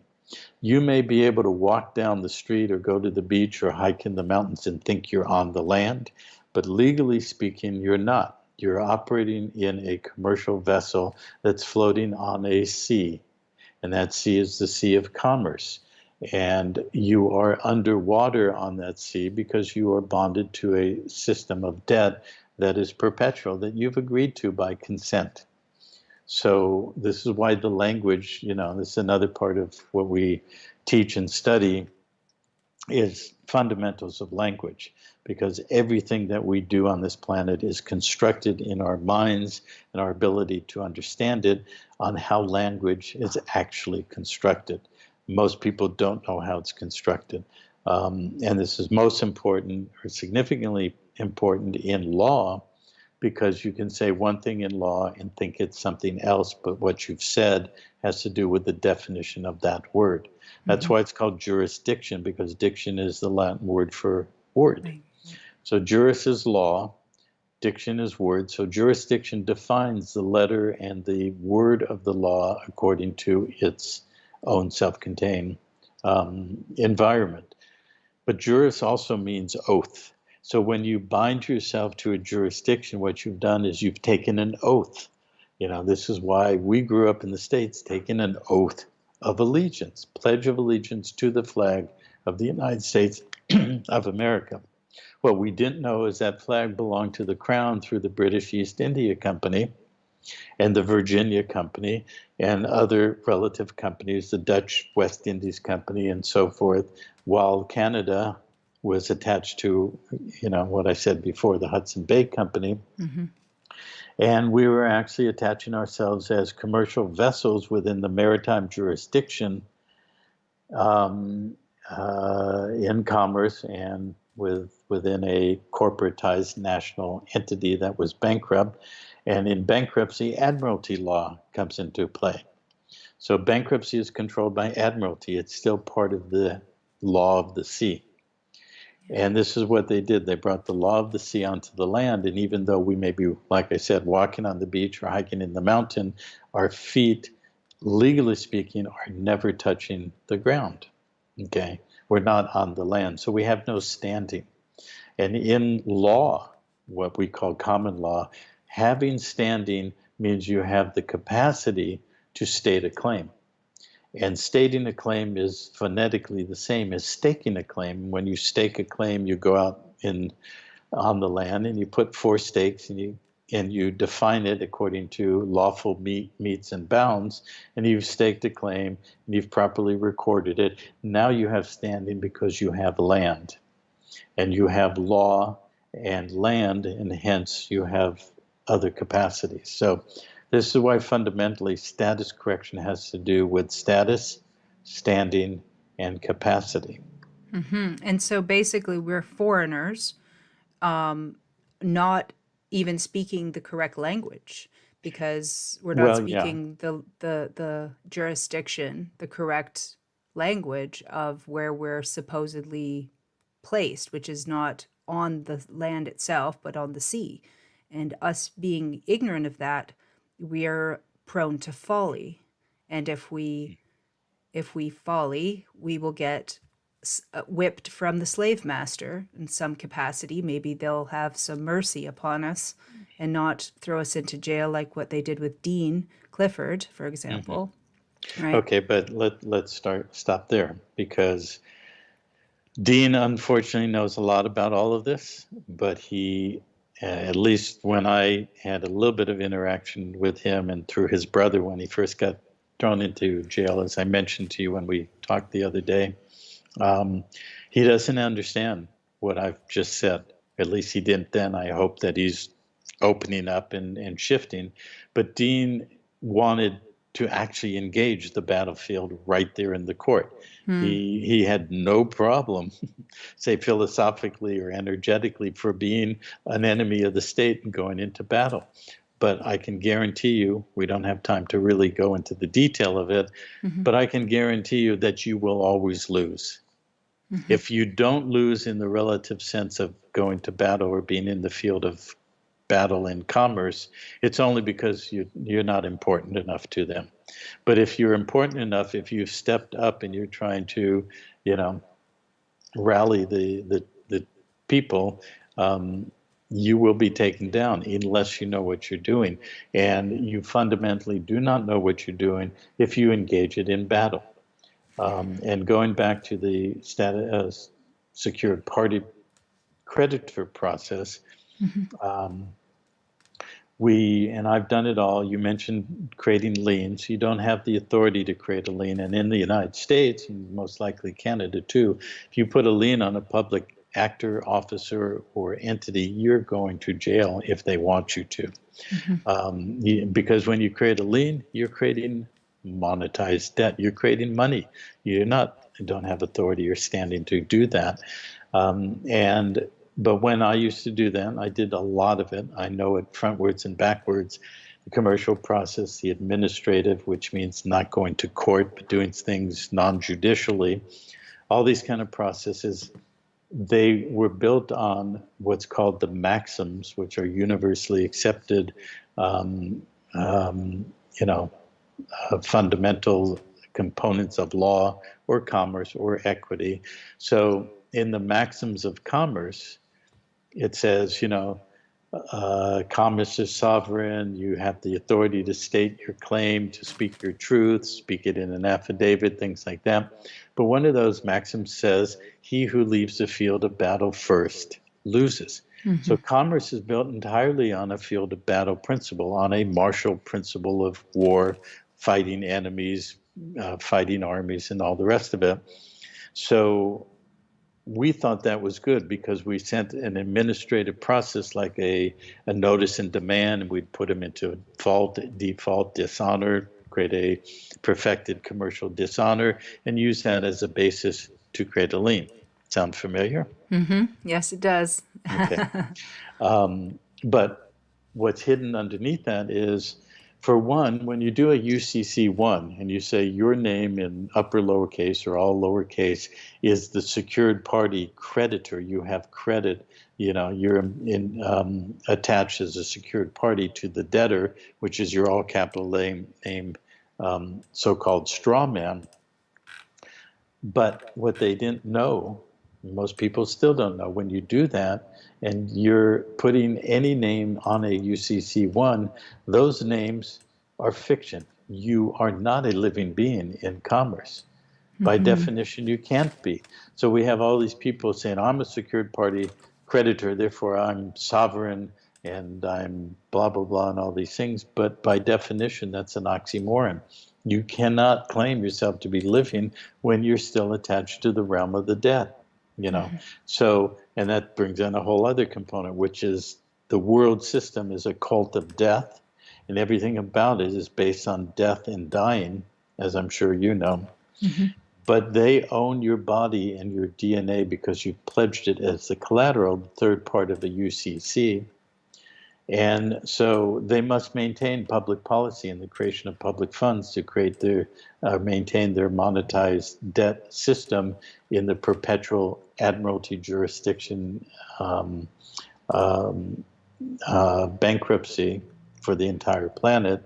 You may be able to walk down the street or go to the beach or hike in the mountains and think you're on the land, but legally speaking, you're not. You're operating in a commercial vessel that's floating on a sea, and that sea is the Sea of Commerce. And you are underwater on that sea because you are bonded to a system of debt that is perpetual, that you've agreed to by consent. So this is why the language, this is another part of what we teach and study, is fundamentals of language, because everything that we do on this planet is constructed in our minds and our ability to understand it on how language is actually constructed. Most people don't know how it's constructed. And this is most important, or significantly important, in law, because you can say one thing in law and think it's something else, but what you've said has to do with the definition of that word. That's why it's called jurisdiction, because diction is the Latin word for word. Right. So juris is law, diction is word. So jurisdiction defines the letter and the word of the law according to its own self-contained environment. But juris also means oath. So when you bind yourself to a jurisdiction, what you've done is you've taken an oath. This is why we grew up in the States taking an oath of allegiance, pledge of allegiance to the flag of the United States of America. What we didn't know is that flag belonged to the Crown through the British East India Company and the Virginia Company and other relative companies, the Dutch West Indies Company and so forth, while Canada was attached to, what I said before, the Hudson Bay Company. Mm-hmm. And we were actually attaching ourselves as commercial vessels within the maritime jurisdiction in commerce and within a corporatized national entity that was bankrupt. And in bankruptcy, admiralty law comes into play. So bankruptcy is controlled by admiralty. It's still part of the law of the sea. And this is what they did. They brought the law of the sea onto the land. And even though we may be, like I said, walking on the beach or hiking in the mountain, our feet, legally speaking, are never touching the ground. Okay? We're not on the land. So we have no standing. And in law, what we call common law, having standing means you have the capacity to state a claim. And stating a claim is phonetically the same as staking a claim. When you stake a claim, you go out on the land and you put 4 stakes and you define it according to lawful metes and bounds, and you've staked a claim and you've properly recorded it. Now you have standing because you have land, and you have law and land, and hence you have other capacities. So this is why fundamentally status correction has to do with status, standing, and capacity. Mm-hmm. And so basically, we're foreigners, not even speaking the correct language, because we're not Well, yeah. speaking the jurisdiction, the correct language of where we're supposedly placed, which is not on the land itself, but on the sea. And us being ignorant of that, we are prone to folly. And if we folly, we will get whipped from the slave master in some capacity. Maybe they'll have some mercy upon us and not throw us into jail like what they did with Dean Clifford, for example. Right? Okay, but let's stop there, because Dean unfortunately knows a lot about all of this, but he, at least when I had a little bit of interaction with him and through his brother when he first got thrown into jail, as I mentioned to you when we talked the other day, he doesn't understand what I've just said. At least he didn't then. I hope that he's opening up and shifting. But Dean wanted to actually engage the battlefield right there in the court. He had no problem, say philosophically or energetically, for being an enemy of the state and going into battle. But I can guarantee you, we don't have time to really go into the detail of it, but I can guarantee you that you will always lose. If you don't lose in the relative sense of going to battle or being in the field of battle in commerce, it's only because you're not important enough to them. But if you're important enough, if you've stepped up and you're trying to, rally the people, you will be taken down unless you know what you're doing. And you fundamentally do not know what you're doing if you engage it in battle. And going back to the secured party creditor process, and I've done it all. You mentioned creating liens. You don't have the authority to create a lien. And in the United States, and most likely Canada too, if you put a lien on a public actor, officer, or entity, you're going to jail if they want you to. Because when you create a lien, you're creating monetized debt. You're creating money. You don't have authority or standing to do that. But when I used to do that, I did a lot of it. I know it frontwards and backwards. The commercial process, the administrative, which means not going to court, but doing things non-judicially. All these kind of processes, they were built on what's called the maxims, which are universally accepted, fundamental components of law or commerce or equity. So in the maxims of commerce, it says, commerce is sovereign. You have the authority to state your claim, to speak your truth, speak it in an affidavit, things like that. But one of those maxims says, he who leaves the field of battle first loses. So commerce is built entirely on a field of battle principle, on a martial principle of war, fighting enemies, fighting armies, and all the rest of it. So we thought that was good because we sent an administrative process like a notice and demand, and we'd put them into default, dishonor, create a perfected commercial dishonor, and use that as a basis to create a lien. Sound familiar? Yes, it does. Okay. But what's hidden underneath that is, for one, when you do a UCC1 and you say your name in upper lowercase or all lowercase is the secured party creditor, you have credit, you're attached as a secured party to the debtor, which is your all capital name, so-called straw man. But what they didn't know, most people still don't know, when you do that and you're putting any name on a UCC1, those names are fiction. You are not a living being in commerce. By definition, you can't be. So we have all these people saying, I'm a secured party creditor, therefore I'm sovereign and I'm blah, blah, blah, and all these things. But by definition, that's an oxymoron. You cannot claim yourself to be living when you're still attached to the realm of the dead. So, and that brings in a whole other component, which is the world system is a cult of death, and everything about it is based on death and dying, as I'm sure you know. But they own your body and your DNA because you pledged it as the collateral, the third part of the UCC. And so they must maintain public policy and the creation of public funds to create maintain their monetized debt system in the perpetual admiralty jurisdiction bankruptcy for the entire planet,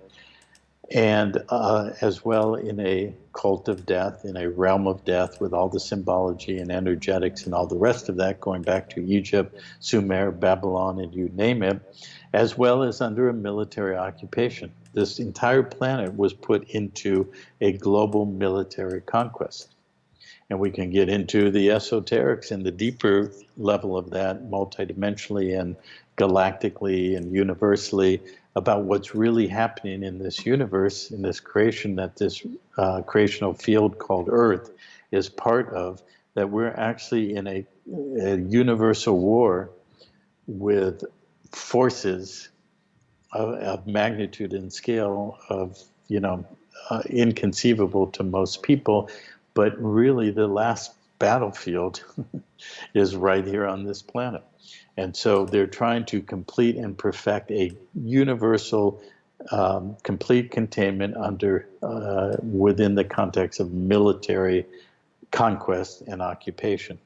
and as well in a cult of death, in a realm of death with all the symbology and energetics and all the rest of that, going back to Egypt, Sumer, Babylon, and you name it, as well as under a military occupation. This entire planet was put into a global military conquest. And we can get into the esoterics and the deeper level of that, multidimensionally and galactically and universally, about what's really happening in this universe, in this creation, that this creational field called Earth is part of, that we're actually in a universal war with forces of magnitude and scale of, inconceivable to most people. But really the last battlefield is right here on this planet. And so they're trying to complete and perfect a universal, complete containment within the context of military conquest and occupation.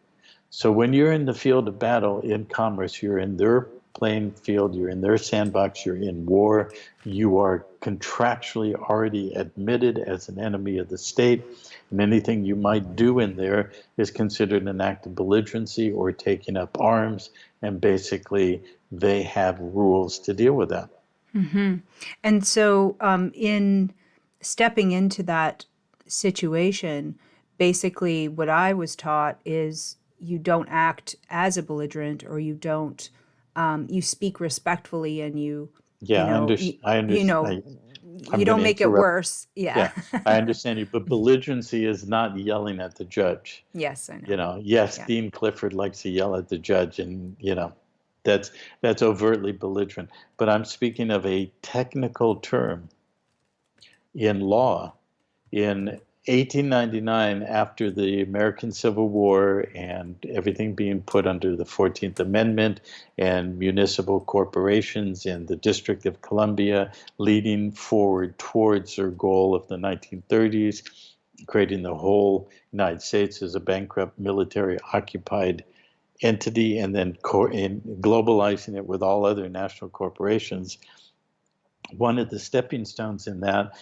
So when you're in the field of battle in commerce, you're in their playing field, you're in their sandbox, you're in war, you are contractually already admitted as an enemy of the state, and anything you might do in there is considered an act of belligerency or taking up arms, and basically they have rules to deal with that. And so in stepping into that situation, basically what I was taught is you don't act as a belligerent, or you don't, you speak respectfully, and you don't make it worse. Yeah, I understand you, but belligerency is not yelling at the judge. Yes, I know. Dean Clifford likes to yell at the judge, and that's overtly belligerent. But I'm speaking of a technical term in law. In 1899, after the American Civil War and everything being put under the 14th Amendment and municipal corporations in the District of Columbia leading forward towards their goal of the 1930s, creating the whole United States as a bankrupt military occupied entity, and then globalizing it with all other national corporations, one of the stepping stones in that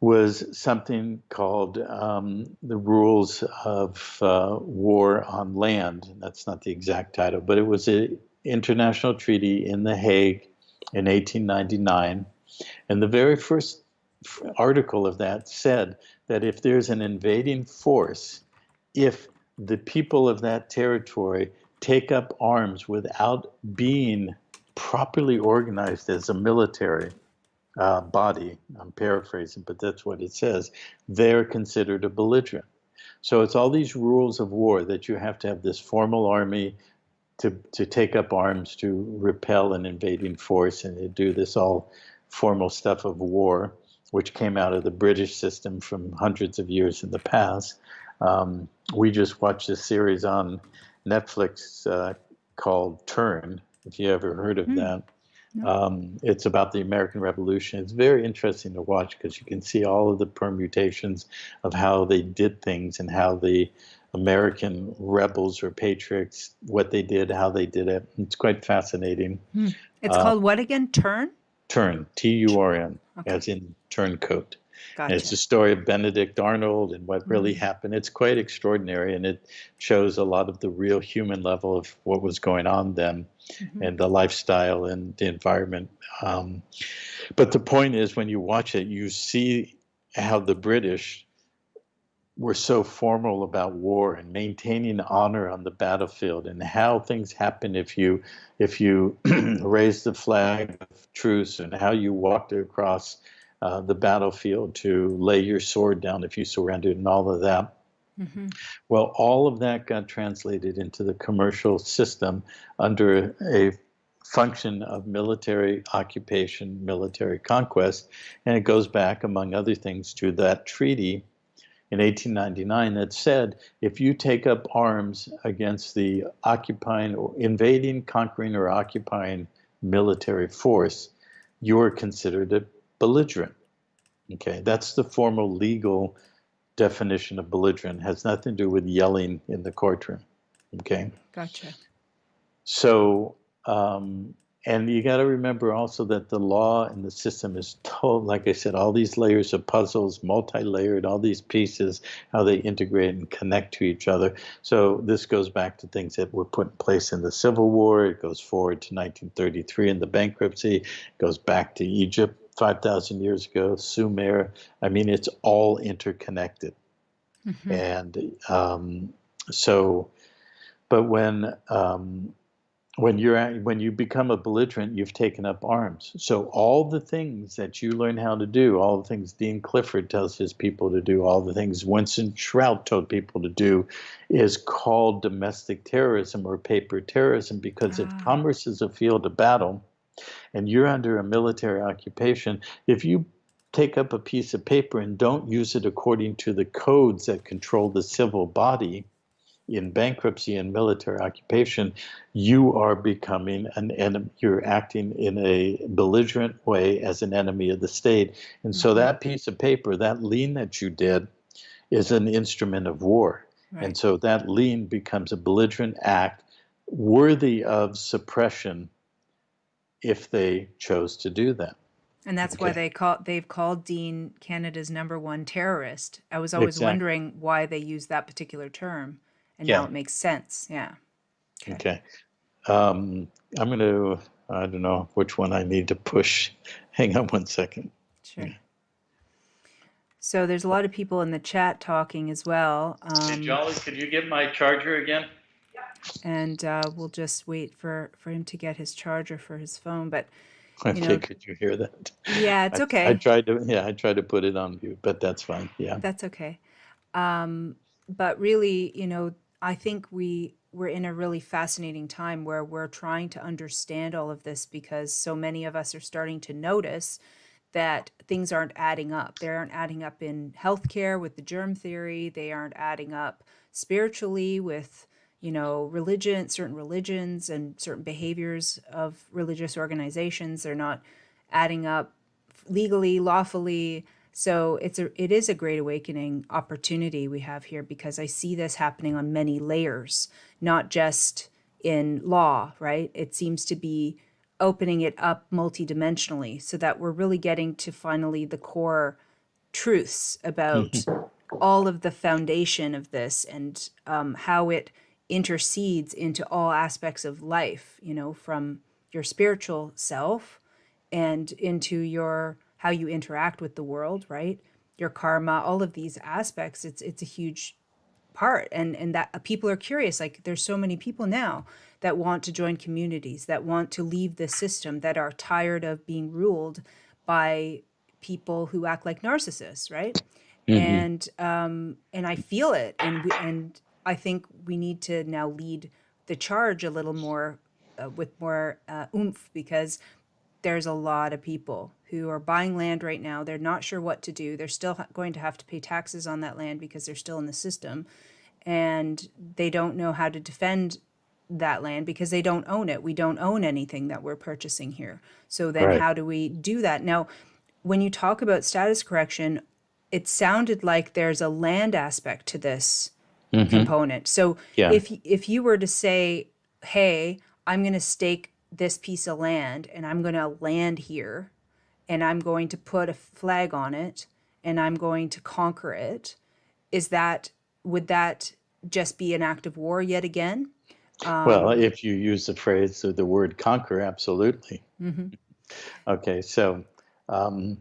was something called the Rules of War on Land. That's not the exact title, but it was an international treaty in The Hague in 1899. And the very first article of that said that if there's an invading force, if the people of that territory take up arms without being properly organized as a military body, I'm paraphrasing, but that's what it says, they're considered a belligerent. So it's all these rules of war that you have to have this formal army to take up arms to repel an invading force and to do this all formal stuff of war, which came out of the British system from hundreds of years in the past. We just watched a series on Netflix called Turn, if you ever heard of that. It's about the American Revolution. It's very interesting to watch because you can see all of the permutations of how they did things and how the American rebels or patriots, what they did, how they did it. It's quite fascinating. It's called what again? Turn? Turn, Turn, Okay. as in turncoat. Gotcha. And it's the story of Benedict Arnold and what really happened. It's quite extraordinary, and it shows a lot of the real human level of what was going on then and the lifestyle and the environment. But the point is, when you watch it, you see how the British were so formal about war and maintaining honor on the battlefield, and how things happen if you raise the flag of truce, and how you walked across the battlefield to lay your sword down if you surrendered, and all of that. Well, all of that got translated into the commercial system under a function of military occupation, military conquest, and it goes back, among other things, to that treaty in 1899 that said, if you take up arms against the occupying or invading, conquering, or occupying military force, you are considered a belligerent. Okay, that's the formal legal definition of belligerent. It has nothing to do with yelling in the courtroom. Okay. Gotcha. So, and you got to remember also that the law and the system is told, like I said, all these layers of puzzles, multi-layered, all these pieces, how they integrate and connect to each other. So this goes back to things that were put in place in the Civil War. It goes forward to 1933 in the bankruptcy. It goes back to Egypt 5,000 years ago, Sumer. I mean, it's all interconnected. And so, but when you become a belligerent, you've taken up arms. So all the things that you learn how to do, all the things Dean Clifford tells his people to do, all the things Winston Stroup told people to do, is called domestic terrorism or paper terrorism, because if commerce is a field of battle and you're under a military occupation, if you take up a piece of paper and don't use it according to the codes that control the civil body, in bankruptcy and military occupation, you are becoming an enemy. You're acting in a belligerent way as an enemy of the state. And so that piece of paper, that lien that you did, is an instrument of war. Right. And so that lien becomes a belligerent act worthy of suppression if they chose to do that. And that's why they've called Dean Canada's #1 terrorist. I was always wondering why they used that particular term. And now it makes sense. Yeah. Okay. I'm going to, I don't know which one I need to push. Hang on one second. Sure. Yeah. So there's a lot of people in the chat talking as well. Hey, Jolly, could you get my charger again? And we'll just wait for him to get his charger for his phone. But could you hear that? Yeah, it's okay. I tried to put it on mute, but that's fine. Yeah. That's okay. But really, I think we're in a really fascinating time where we're trying to understand all of this, because so many of us are starting to notice that things aren't adding up. They aren't adding up in healthcare with the germ theory. They aren't adding up spiritually with, religion, certain religions and certain behaviors of religious organizations. They're not adding up legally, lawfully. So it is a great awakening opportunity we have here, because I see this happening on many layers, not just in law, right? It seems to be opening it up multidimensionally, so that we're really getting to finally the core truths about all of the foundation of this, and how it intercedes into all aspects of life, from your spiritual self and into how you interact with the world, right? Your karma, all of these aspects, it's a huge apart, and that people are curious. Like, there's so many people now that want to join communities, that want to leave the system, that are tired of being ruled by people who act like narcissists, right? Hmm. And I feel it, and I think we need to now lead the charge a little more, with more oomph, because there's a lot of people who are buying land right now. They're not sure what to do. They're still going to have to pay taxes on that land because they're still in the system, and they don't know how to defend that land because they don't own it. We don't own anything that we're purchasing here. So then Right. how do we do that? Now, when you talk about status correction, it sounded like there's a land aspect to this Hmm. component. So Yeah. if you were to say, "Hey, I'm going to stake this piece of land and I'm going to land here and I'm going to put a flag on it and I'm going to conquer it," is that would that just be an act of war yet again? Well, if you use the phrase or the word conquer, absolutely. Mm-hmm. Okay, so um,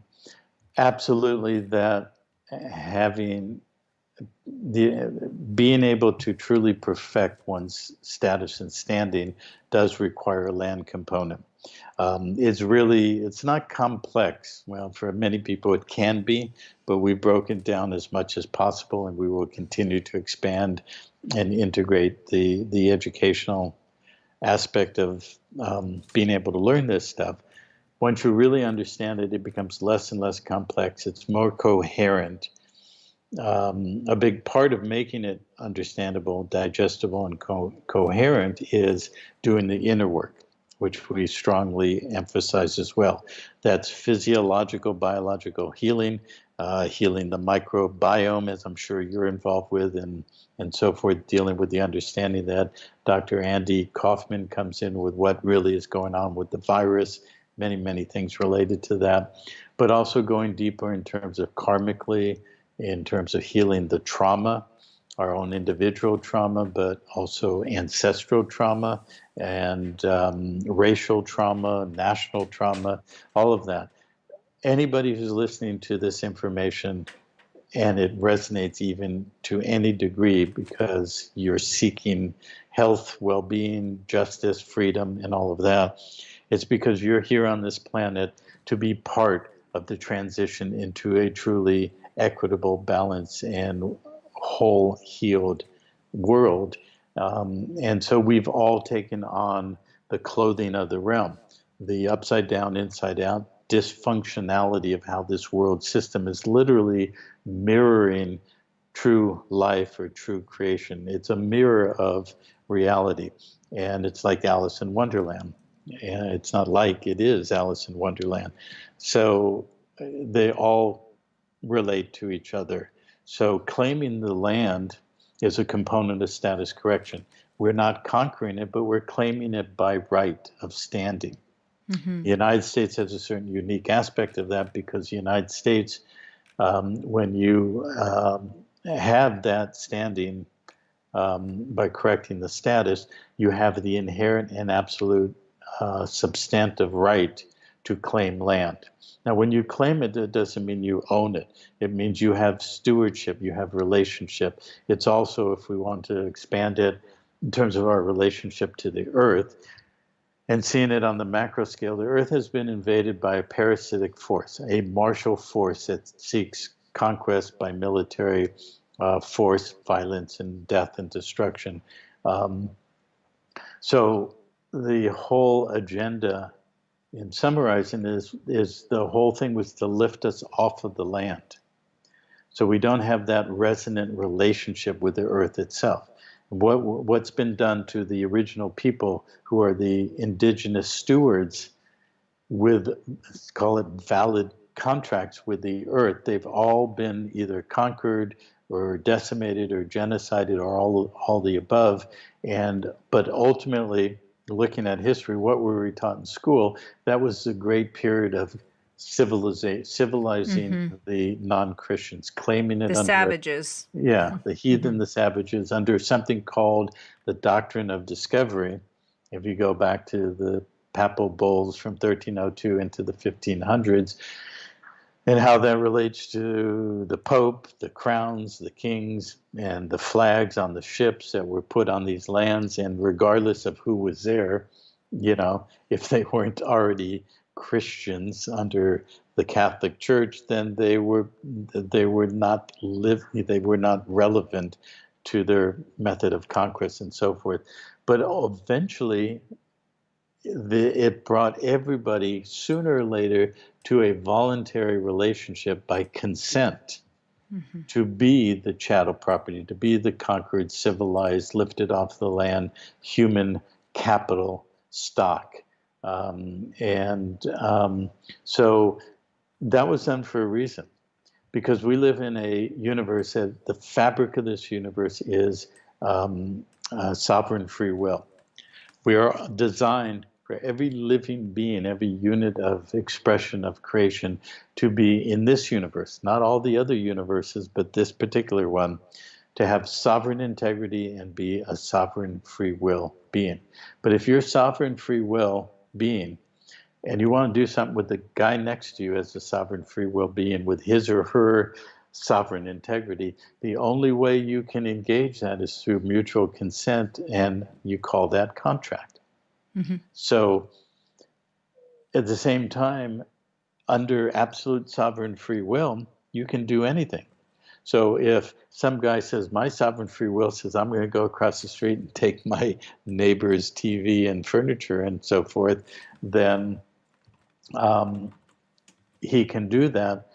absolutely that having the being able to truly perfect one's status and standing does require a land component. It's not complex. Well, for many people it can be, but we broke it down as much as possible, and we will continue to expand and integrate the educational aspect of being able to learn this stuff. Once you really understand it, it becomes less and less complex. It's more coherent. A big part of making it understandable, digestible, and coherent is doing the inner work, which we strongly emphasize as well. That's physiological, biological healing, healing the microbiome, as I'm sure you're involved with, and so forth, dealing with the understanding that Dr. Andy Kaufman comes in with what really is going on with the virus, many, many things related to that, but also going deeper in terms of karmically, in terms of healing the trauma, our own individual trauma, but also ancestral trauma and racial trauma, national trauma, all of that. Anybody who's listening to this information and it resonates even to any degree because you're seeking health, well-being, justice, freedom, and all of that, it's because you're here on this planet to be part of the transition into a truly equitable, balanced, and whole, healed world. And so we've all taken on the clothing of the realm, the upside down, inside out dysfunctionality of how this world system is literally mirroring true life or true creation. It's a mirror of reality. And it's like Alice in Wonderland. And it's not like, it is Alice in Wonderland. So they all relate to each other. So claiming the land is a component of status correction. We're not conquering it, but we're claiming it by right of standing. Mm-hmm. The United States has a certain unique aspect of that because the United States, when you have that standing by correcting the status, you have the inherent and absolute substantive right to claim land. Now, when you claim it, it doesn't mean you own it. It means you have stewardship, you have relationship. It's also, if we want to expand it in terms of our relationship to the earth, and seeing it on the macro scale, the earth has been invaded by a parasitic force, a martial force that seeks conquest by military force, violence, and death and destruction. So the whole agenda, in summarizing, is the whole thing was to lift us off of the land. So we don't have that resonant relationship with the earth itself. What's been done to the original people who are the indigenous stewards with, let's call it, valid contracts with the earth, they've all been either conquered or decimated or genocided or all the above. But ultimately, looking at history, what were we taught in school? That was a great period of civilizing Mm-hmm. the non-Christians, claiming it The under, savages. yeah, the Mm-hmm. heathen, the savages, under something called the doctrine of discovery. If you go back to the papal bulls from 1302 into the 1500s, and how that relates to the Pope, the crowns, the kings, and the flags on the ships that were put on these lands. And regardless of who was there, if they weren't already Christians under the Catholic Church, then they were not relevant to their method of conquest and so forth. But eventually, it brought everybody sooner or later to a voluntary relationship by consent to be the chattel property, to be the conquered, civilized, lifted off the land, human capital stock. So that was done for a reason, because we live in a universe that the fabric of this universe is sovereign free will. We are designed for every living being, every unit of expression of creation to be in this universe, not all the other universes, but this particular one, to have sovereign integrity and be a sovereign free will being. But if you're sovereign free will being, and you want to do something with the guy next to you as a sovereign free will being with his or her sovereign integrity, the only way you can engage that is through mutual consent, and you call that contract. So at the same time, under absolute sovereign free will, you can do anything. So if some guy says, my sovereign free will says I'm going to go across the street and take my neighbor's TV and furniture and so forth, then he can do that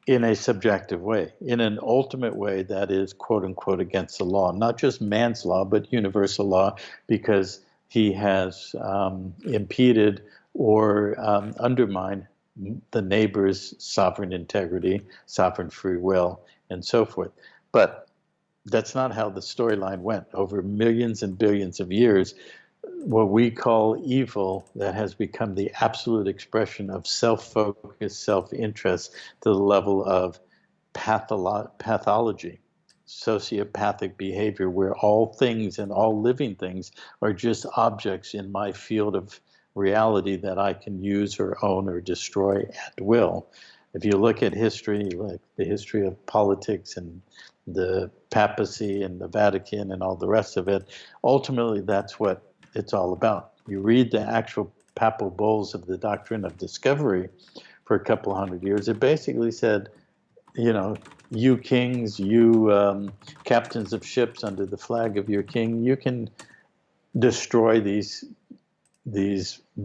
in a subjective way, in an ultimate way that is, quote unquote, against the law, not just man's law, but universal law, because he has impeded or undermined the neighbor's sovereign integrity, sovereign free will, and so forth. But that's not how the storyline went. Over millions and billions of years, what we call evil, that has become the absolute expression of self-focus, self-interest, to the level of pathology, sociopathic behavior, where all things and all living things are just objects in my field of reality that I can use or own or destroy at will. If you look at history, like the history of politics and the papacy and the Vatican and all the rest of it, ultimately that's what it's all about. You read the actual papal bulls of the doctrine of discovery for a couple of hundred years, it basically said, you kings, you captains of ships under the flag of your king, you can destroy these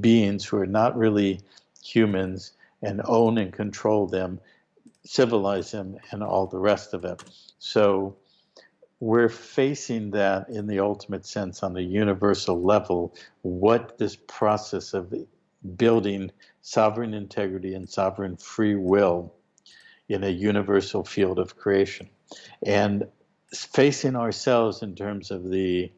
beings who are not really humans and own and control them, civilize them, and all the rest of it. So we're facing that in the ultimate sense on the universal level, what this process of building sovereign integrity and sovereign free will in a universal field of creation, and facing ourselves in terms of the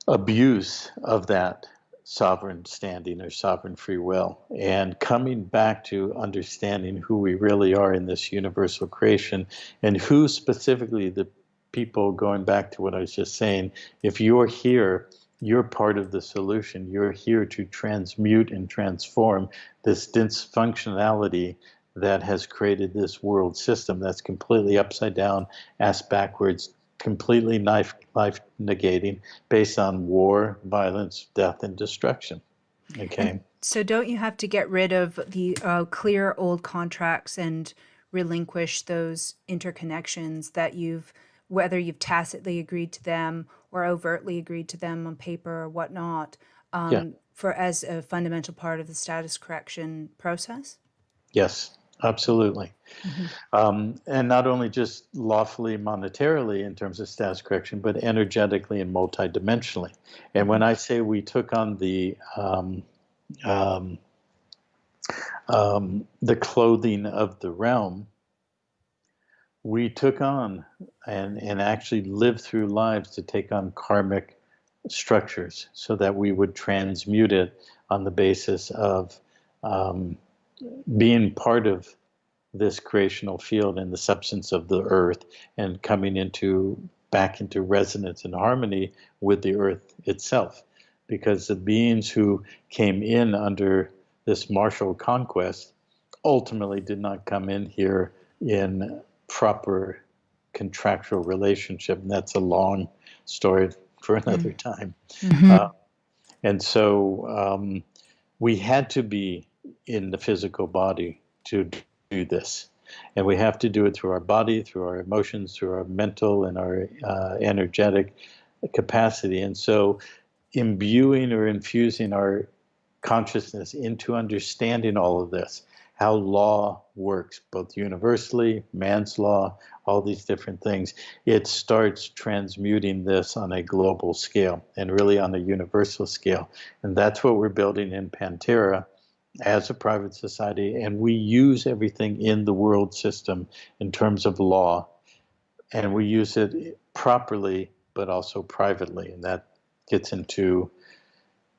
abuse of that sovereign standing or sovereign free will, and coming back to understanding who we really are in this universal creation, and who specifically the people, going back to what I was just saying, if you're here, you're part of the solution. You're here to transmute and transform this dysfunctionality that has created this world system that's completely upside down, ass backwards, completely life negating, based on war, violence, death, and destruction. Okay. And so don't you have to get rid of the clear old contracts and relinquish those interconnections that whether you've tacitly agreed to them or overtly agreed to them on paper or whatnot, for as a fundamental part of the status correction process? Yes, absolutely. And not only just lawfully, monetarily in terms of status correction, but energetically and multidimensionally. And when I say we took on the clothing of the realm, we took on and actually lived through lives to take on karmic structures so that we would transmute it on the basis of being part of this creational field and the substance of the earth, and coming back into resonance and harmony with the earth itself. Because the beings who came in under this martial conquest ultimately did not come in here in proper contractual relationship, and that's a long story for another time. Uh, Mm-hmm. and so we had to be in the physical body to do this. And we have to do it through our body, through our emotions, through our mental and our energetic capacity. And so imbuing or infusing our consciousness into understanding all of this, how law works, both universally, man's law, all these different things, it starts transmuting this on a global scale and really on a universal scale. And that's what we're building in Pantera as a private society. And we use everything in the world system in terms of law, and we use it properly, but also privately. And that gets into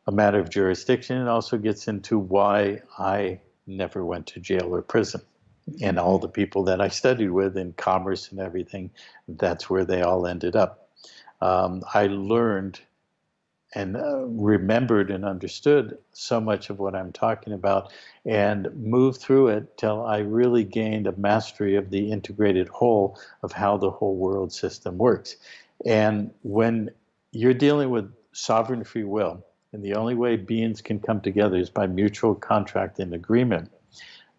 a matter of jurisdiction. It also gets into why I never went to jail or prison. And all the people that I studied with in commerce and everything, that's where they all ended up. I learned and remembered and understood so much of what I'm talking about and moved through it till I really gained a mastery of the integrated whole of how the whole world system works. And when you're dealing with sovereign free will, and the only way beings can come together is by mutual contract and agreement,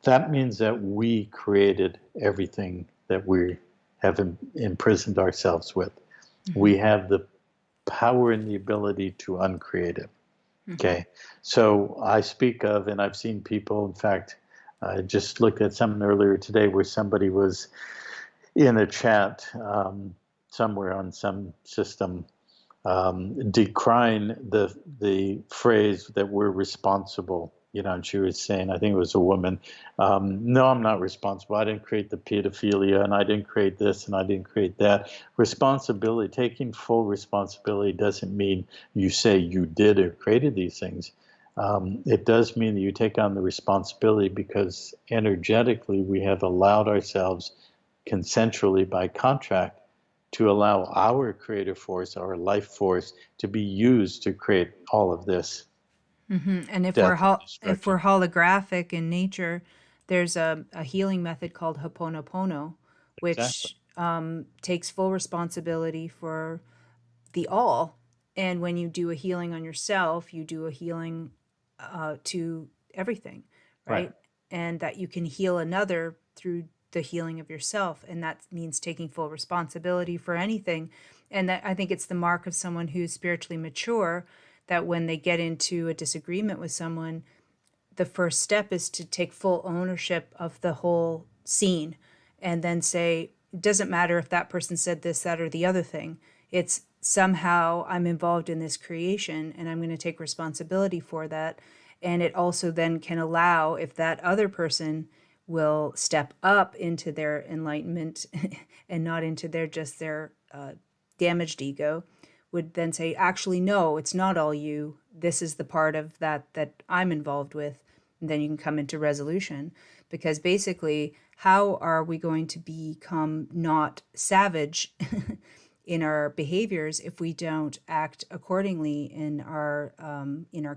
that means that we created everything that we have imprisoned ourselves with. Mm-hmm. We have the power and the ability to uncreate it. Mm-hmm. Okay. So I speak of, and I've seen people, in fact, I just looked at something earlier today where somebody was in a chat somewhere on some system decrying the phrase that we're responsible. And she was saying, I think it was a woman, no, I'm not responsible. I didn't create the pedophilia, and I didn't create this, and I didn't create that. Responsibility, taking full responsibility doesn't mean you say you did or created these things. It does mean that you take on the responsibility because energetically we have allowed ourselves consensually by contract to allow our creative force, our life force, to be used to create all of this Mm-hmm. And death and if destruction. we're holographic in nature, there's a healing method called Ho'oponopono, Exactly. which takes full responsibility for the all. And when you do a healing on yourself, you do a healing to everything, Right. right? And that you can heal another through the healing of yourself. And that means taking full responsibility for anything. And that I think it's the mark of someone who's spiritually mature that when they get into a disagreement with someone, the first step is to take full ownership of the whole scene and then say, it doesn't matter if that person said this, that, or the other thing. It's somehow I'm involved in this creation and I'm going to take responsibility for that. And it also then can allow, if that other person will step up into their enlightenment and not into their damaged ego, would then say, actually, no, it's not all you. This is the part of that I'm involved with. And then you can come into resolution. Because basically, how are we going to become not savage in our behaviors if we don't act accordingly in our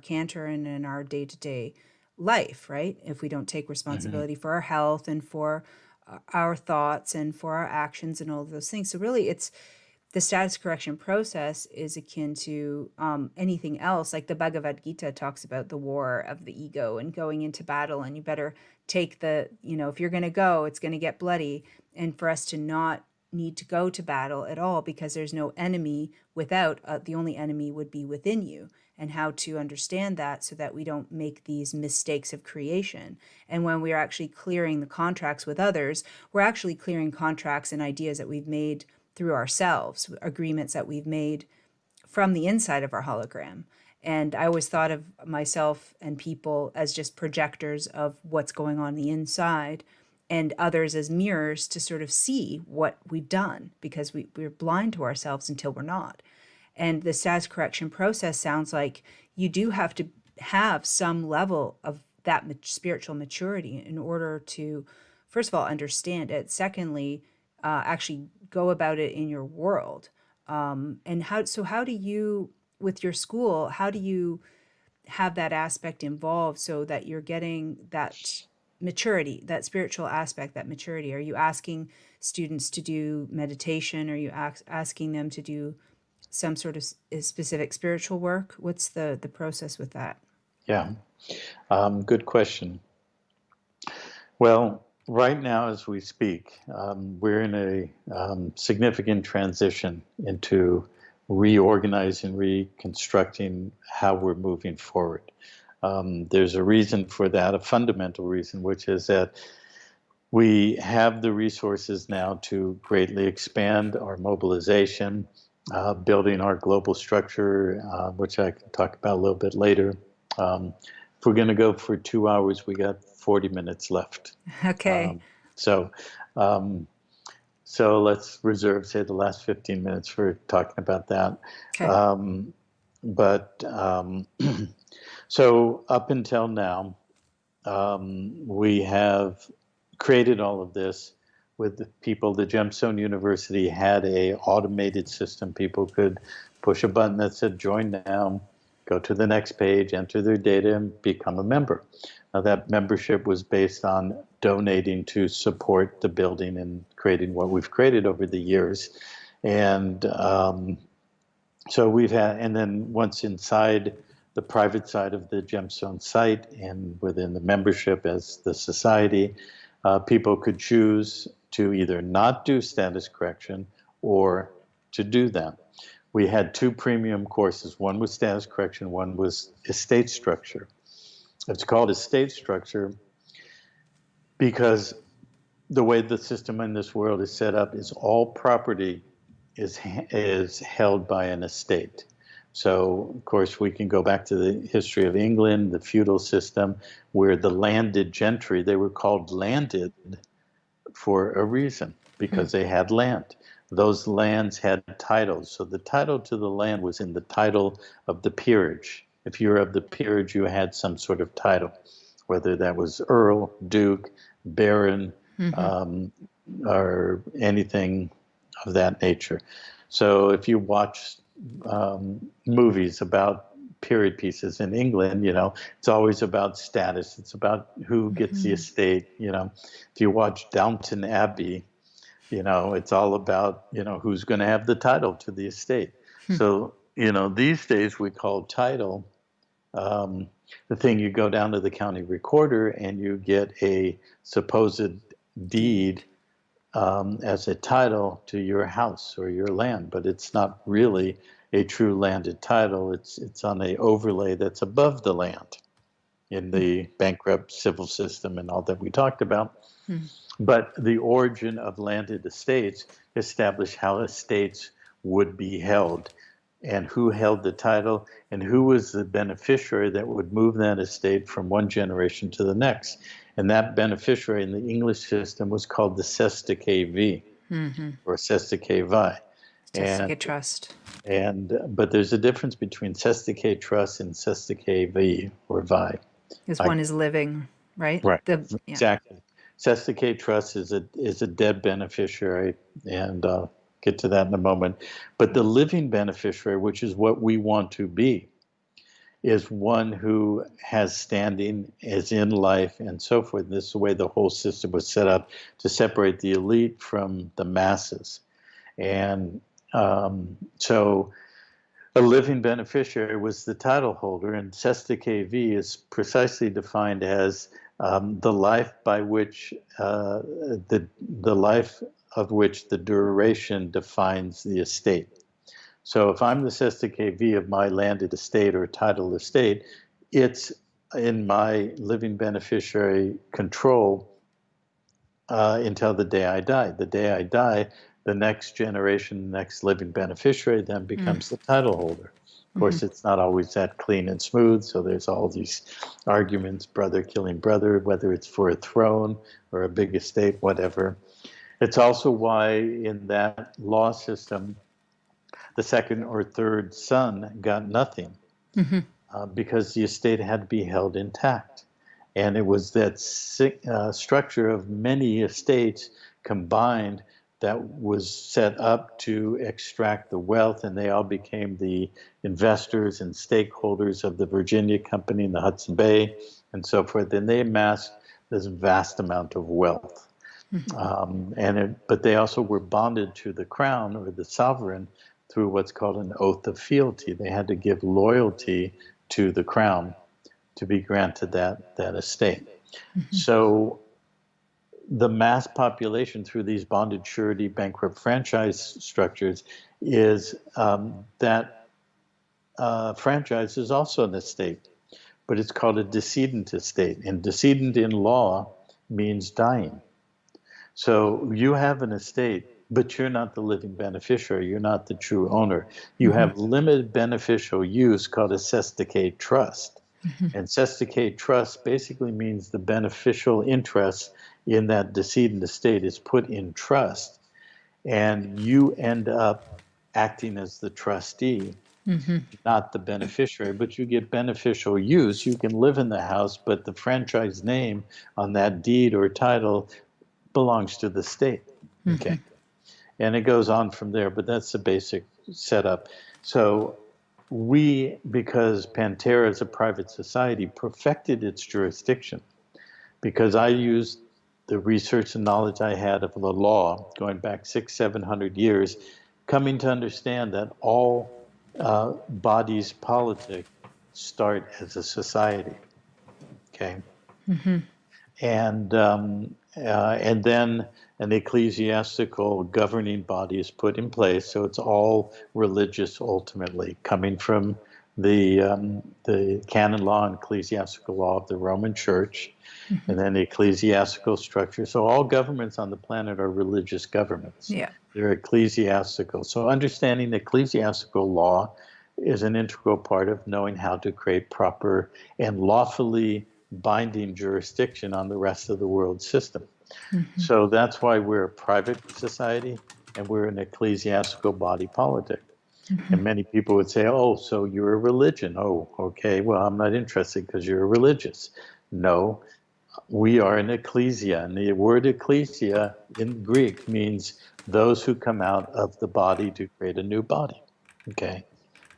canter and in our day to day life, right? If we don't take Hmm. responsibility for our health and for our thoughts and for our actions and all of those things. So really, it's the status correction process is akin to anything else. Like the Bhagavad Gita talks about the war of the ego and going into battle, and you better take if you're going to go, it's going to get bloody. And for us to not need to go to battle at all because there's no enemy without, the only enemy would be within you. And how to understand that so that we don't make these mistakes of creation. And when we are actually clearing the contracts with others, we're actually clearing contracts and ideas that we've made through ourselves, agreements that we've made from the inside of our hologram. And I always thought of myself and people as just projectors of what's going on the inside, and others as mirrors to sort of see what we've done because we're blind to ourselves until we're not. And the status correction process sounds like you do have to have some level of that spiritual maturity in order to, first of all, understand it. Secondly, actually go about it in your world. And how do you, with your school, how do you have that aspect involved so that you're getting that? maturity, that spiritual aspect, that maturity? Are you asking students to do meditation? Are you asking them to do some sort of specific spiritual work? What's the process with that? Yeah, good question. Well, right now as we speak, we're in a significant transition into reorganizing, reconstructing how we're moving forward. There's a reason for that, a fundamental reason, which is that we have the resources now to greatly expand our mobilization, building our global structure, which I can talk about a little bit later. If we're going to go for 2 hours, we got 40 minutes left. Okay. So, so let's reserve, say, the last 15 minutes for talking about that. Okay. But so up until now, we have created all of this with the people. The Gemstone University had a automated system. People could push a button that said join now, go to the next page, enter their data, and become a member. Now that membership was based on donating to support the building and creating what we've created over the years. And so we've had, and then once inside the private side of the Gemstone site and within the membership as the society, people could choose to either not do status correction or to do that. We had 2 premium courses. One was status correction, one was estate structure. It's called estate structure because the way the system in this world is set up is all property is held by an estate. So, of course, we can go back to the history of England, the feudal system, where the landed gentry, they were called landed for a reason, because they had land. Those lands had titles. So the title to the land was in the title of the peerage. If you're of the peerage, you had some sort of title, whether that was Earl, Duke, Baron, or anything of that nature. So if you watch movies about period pieces in England, you know, it's always about status. It's about who gets the estate. You know, if you watch Downton Abbey, you know, it's all about, you know, who's going to have the title to the estate. So, you know, these days we call title the thing you go down to the county recorder and you get a supposed deed as a title to your house or your land, but it's not really a true landed title. It's on a overlay that's above the land in the bankrupt civil system and all that we talked about. But the origin of landed estates established how estates would be held and who held the title and who was the beneficiary that would move that estate from one generation to the next. And that beneficiary in the English system was called the Sestake or Sestake Vi. Sestake trust. But there's a difference between Sestake trust and Sestake Vi or Vi. Because one is living, right? Right. Exactly. Sestake trust is a dead beneficiary, and I'll get to that in a moment. But the living beneficiary, which is what we want to be, is one who has standing, is in life, and so forth. This is the way the whole system was set up to separate the elite from the masses. And so a living beneficiary was the title holder, and Sestake Vi is precisely defined as the life by which the life of which the duration defines the estate. So if I'm the Sestake Vi of my landed estate or titled estate, it's in my living beneficiary control until the day I die. The day I die, the next generation, the next living beneficiary then becomes the title holder. Of course, it's not always that clean and smooth, so there's all these arguments, brother killing brother, whether it's for a throne or a big estate, whatever. It's also why in that law system, the second or third son got nothing because the estate had to be held intact. And it was that structure of many estates combined that was set up to extract the wealth, and they all became the investors and stakeholders of the Virginia Company in the Hudson Bay and so forth. And they amassed this vast amount of wealth. But they also were bonded to the crown or the sovereign through what's called an oath of fealty. They had to give loyalty to the crown to be granted that estate. So the mass population through these bonded surety bankrupt franchise structures is that franchise is also an estate, but it's called a decedent estate. And decedent in law means dying. So you have an estate, but you're not the living beneficiary. You're not the true owner. You have limited beneficial use called a cesticate trust. And cesticate trust basically means the beneficial interest in that decedent estate is put in trust, and you end up acting as the trustee, not the beneficiary, but you get beneficial use. You can live in the house, but the franchise name on that deed or title belongs to the state. Okay. And it goes on from there, but that's the basic setup. So we, because Pantera is a private society, perfected its jurisdiction because I used the research and knowledge I had of the law going back 600-700 years, coming to understand that all bodies politic start as a society. Okay. And then an ecclesiastical governing body is put in place, so it's all religious ultimately, coming from the canon law and ecclesiastical law of the Roman Church, and then the ecclesiastical structure. So all governments on the planet are religious governments. Yeah. They're ecclesiastical. So understanding ecclesiastical law is an integral part of knowing how to create proper and lawfully binding jurisdiction on the rest of the world system. So that's why we're a private society and we're an ecclesiastical body politic. And many people would say, oh, so you're a religion. Oh, okay, well, I'm not interested because you're religious. No, we are an ecclesia. And the word ecclesia in Greek means those who come out of the body to create a new body. Okay.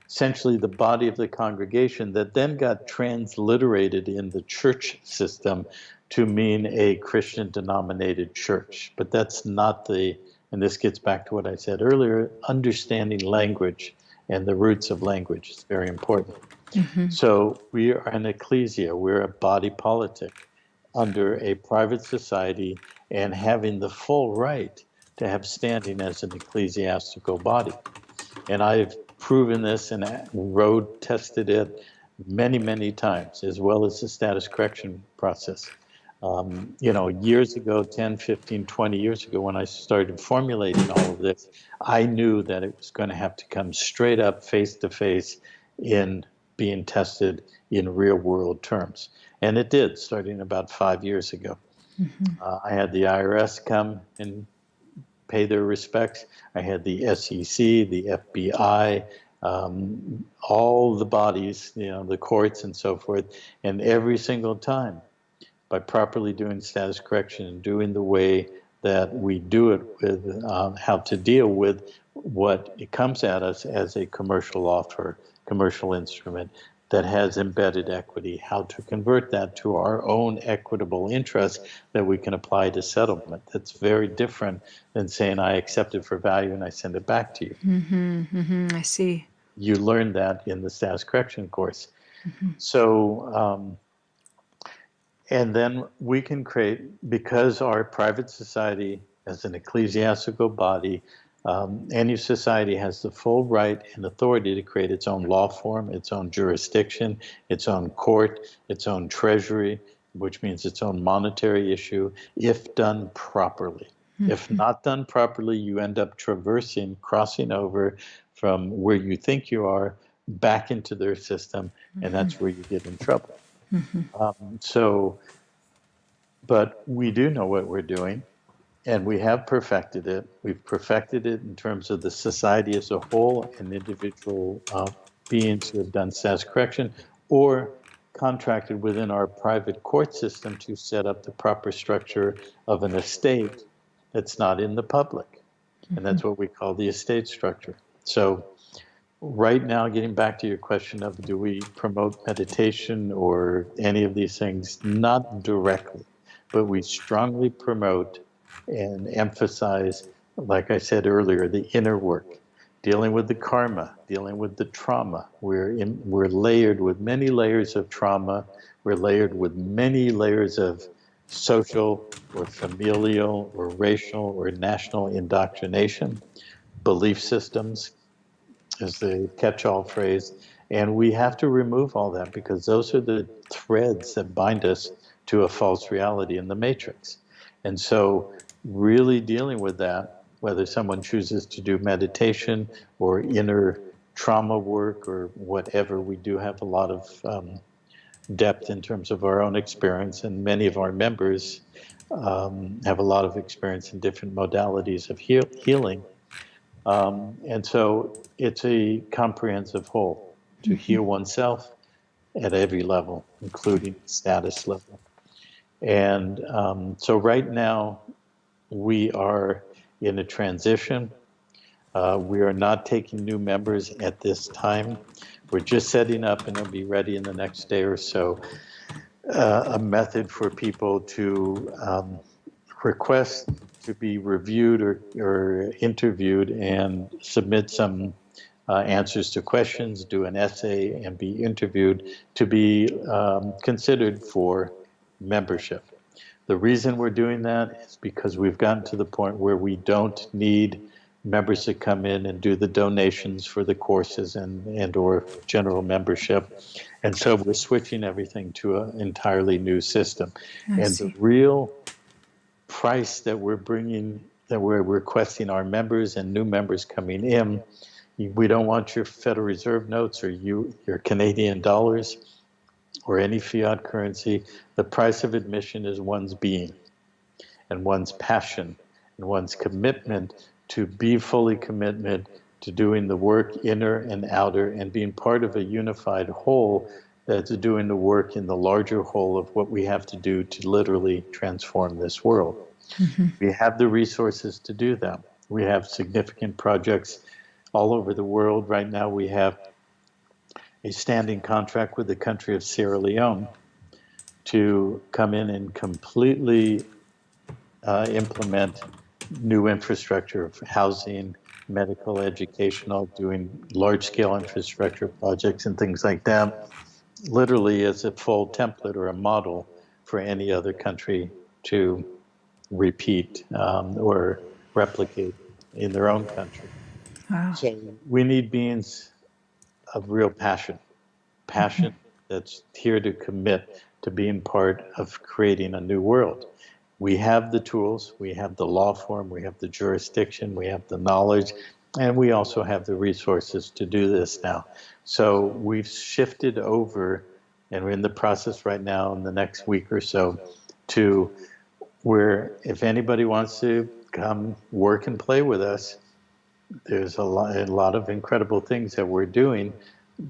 Essentially the body of the congregation that then got transliterated in the church system to mean a Christian denominated church. But that's not and this gets back to what I said earlier, understanding language and the roots of language is very important. So we are an ecclesia, we're a body politic under a private society and having the full right to have standing as an ecclesiastical body. And I've proven this and road tested it many, many times, as well as the status correction process. Years ago, 10, 15, 20 years ago, when I started formulating all of this, I knew that it was going to have to come straight up face to face in being tested in real world terms. And it did, starting about 5 years ago. I had the IRS come and pay their respects. I had the SEC, the FBI, all the bodies, the courts and so forth. And every single time, by properly doing status correction and doing the way that we do it with how to deal with what it comes at us as a commercial offer, commercial instrument that has embedded equity, how to convert that to our own equitable interest that we can apply to settlement. That's very different than saying I accept it for value and I send it back to you. I see. You learn that in the status correction course. So, and then we can create, because our private society as an ecclesiastical body, any society has the full right and authority to create its own law form, its own jurisdiction, its own court, its own treasury, which means its own monetary issue, if done properly. If not done properly, you end up crossing over from where you think you are back into their system, and that's where you get in trouble. But we do know what we're doing, and we have perfected it. We've perfected it in terms of the society as a whole and individual beings who have done status correction or contracted within our private court system to set up the proper structure of an estate that's not in the public. And that's what we call the estate structure. So right now, getting back to your question of do we promote meditation or any of these things, not directly. but we strongly promote and emphasize, like I said earlier, the inner work, dealing with the karma, dealing with the trauma. We're layered with many layers of trauma. We're layered with many layers of social or familial or racial or national indoctrination, belief systems is the catch-all phrase. And we have to remove all that because those are the threads that bind us to a false reality in the matrix. And so really dealing with that, whether someone chooses to do meditation or inner trauma work or whatever, we do have a lot of depth in terms of our own experience, and many of our members have a lot of experience in different modalities of healing. And so it's a comprehensive whole to heal oneself at every level, including status level. And so right now we are in a transition. We are not taking new members at this time. We're just setting up, and it'll be ready in the next day or so, a method for people to request to be reviewed or interviewed and submit some answers to questions, do an essay, and be interviewed to be considered for membership. The reason we're doing that is because we've gotten to the point where we don't need members to come in and do the donations for the courses and or general membership. And so we're switching everything to an entirely new system. And the real price that we're bringing, that we're requesting our members and new members coming in, we don't want your Federal Reserve notes or your Canadian dollars or any fiat currency. The price of admission is one's being and one's passion and one's commitment to be fully committed to doing the work inner and outer and being part of a unified whole that's doing the work in the larger whole of what we have to do to literally transform this world. We have the resources to do that. We have significant projects all over the world. Right now we have a standing contract with the country of Sierra Leone to come in and completely implement new infrastructure of housing, medical, educational, doing large-scale infrastructure projects and things like that, literally as a full template or a model for any other country to repeat or replicate in their own country. Wow. So we need beings of real passion that's here to commit to being part of creating a new world. We have the tools, we have the law form, we have the jurisdiction, we have the knowledge, and we also have the resources to do this now. So we've shifted over, and we're in the process right now in the next week or so, to where if anybody wants to come work and play with us, there's a lot of incredible things that we're doing,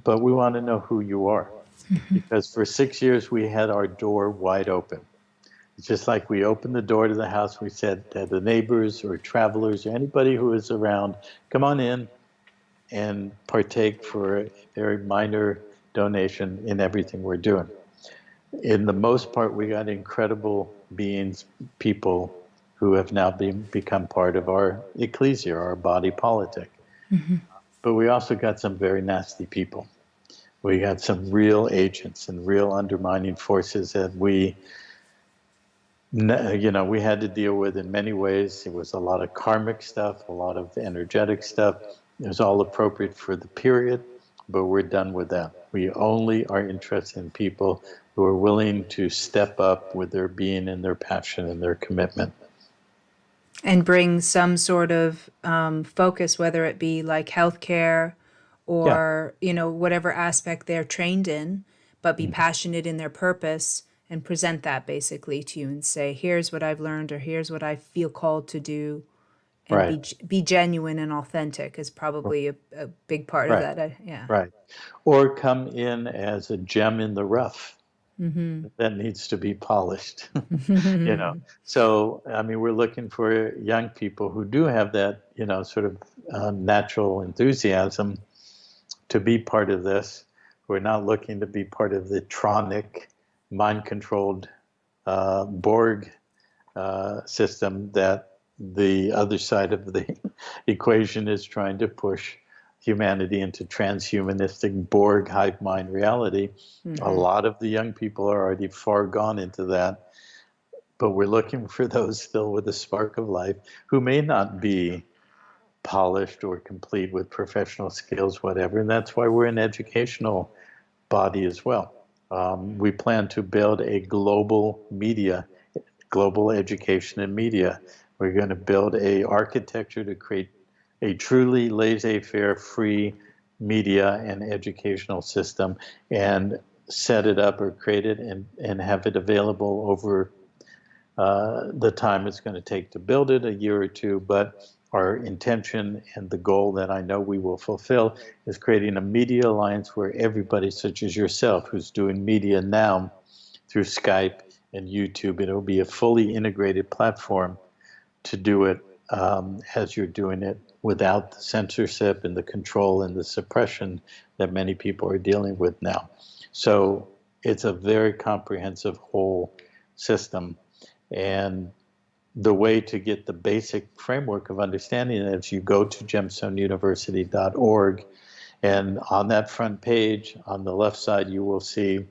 but we want to know who you are. Because for 6 years we had our door wide open. It's just like we opened the door to the house, we said to the neighbors or travelers or anybody who is around, come on in and partake for a very minor donation in everything we're doing. In the most part, we got incredible beings, people who have now become part of our ecclesia, our body politic. But we also got some very nasty people. We got some real agents and real undermining forces that we had to deal with in many ways. It was a lot of karmic stuff, a lot of energetic stuff. It was all appropriate for the period, but we're done with that. We only are interested in people who are willing to step up with their being and their passion and their commitment. And bring some sort of focus, whether it be like healthcare or, whatever aspect they're trained in, but be passionate in their purpose and present that basically to you and say, here's what I've learned or here's what I feel called to do. And be genuine and authentic is probably a big part of that. Right. Or come in as a gem in the rough that needs to be polished. So, I mean, we're looking for young people who do have that, sort of natural enthusiasm to be part of this. We're not looking to be part of the tronic, mind-controlled Borg system that the other side of the equation is trying to push humanity into transhumanistic Borg hive mind reality. A lot of the young people are already far gone into that, but we're looking for those still with a spark of life who may not be polished or complete with professional skills, whatever. And that's why we're an educational body as well. We plan to build a global education and media. We're going to build a architecture to create a truly laissez-faire, free media and educational system, and set it up or create it and have it available over the time it's going to take to build it, a year or two. But our intention and the goal that I know we will fulfill is creating a media alliance where everybody, such as yourself, who's doing media now through Skype and YouTube, it'll be a fully integrated platform to do it as you're doing it, without the censorship and the control and the suppression that many people are dealing with now. So it's a very comprehensive whole system. And the way to get the basic framework of understanding it is you go to gemstoneuniversity.org, and on that front page, on the left side, you will see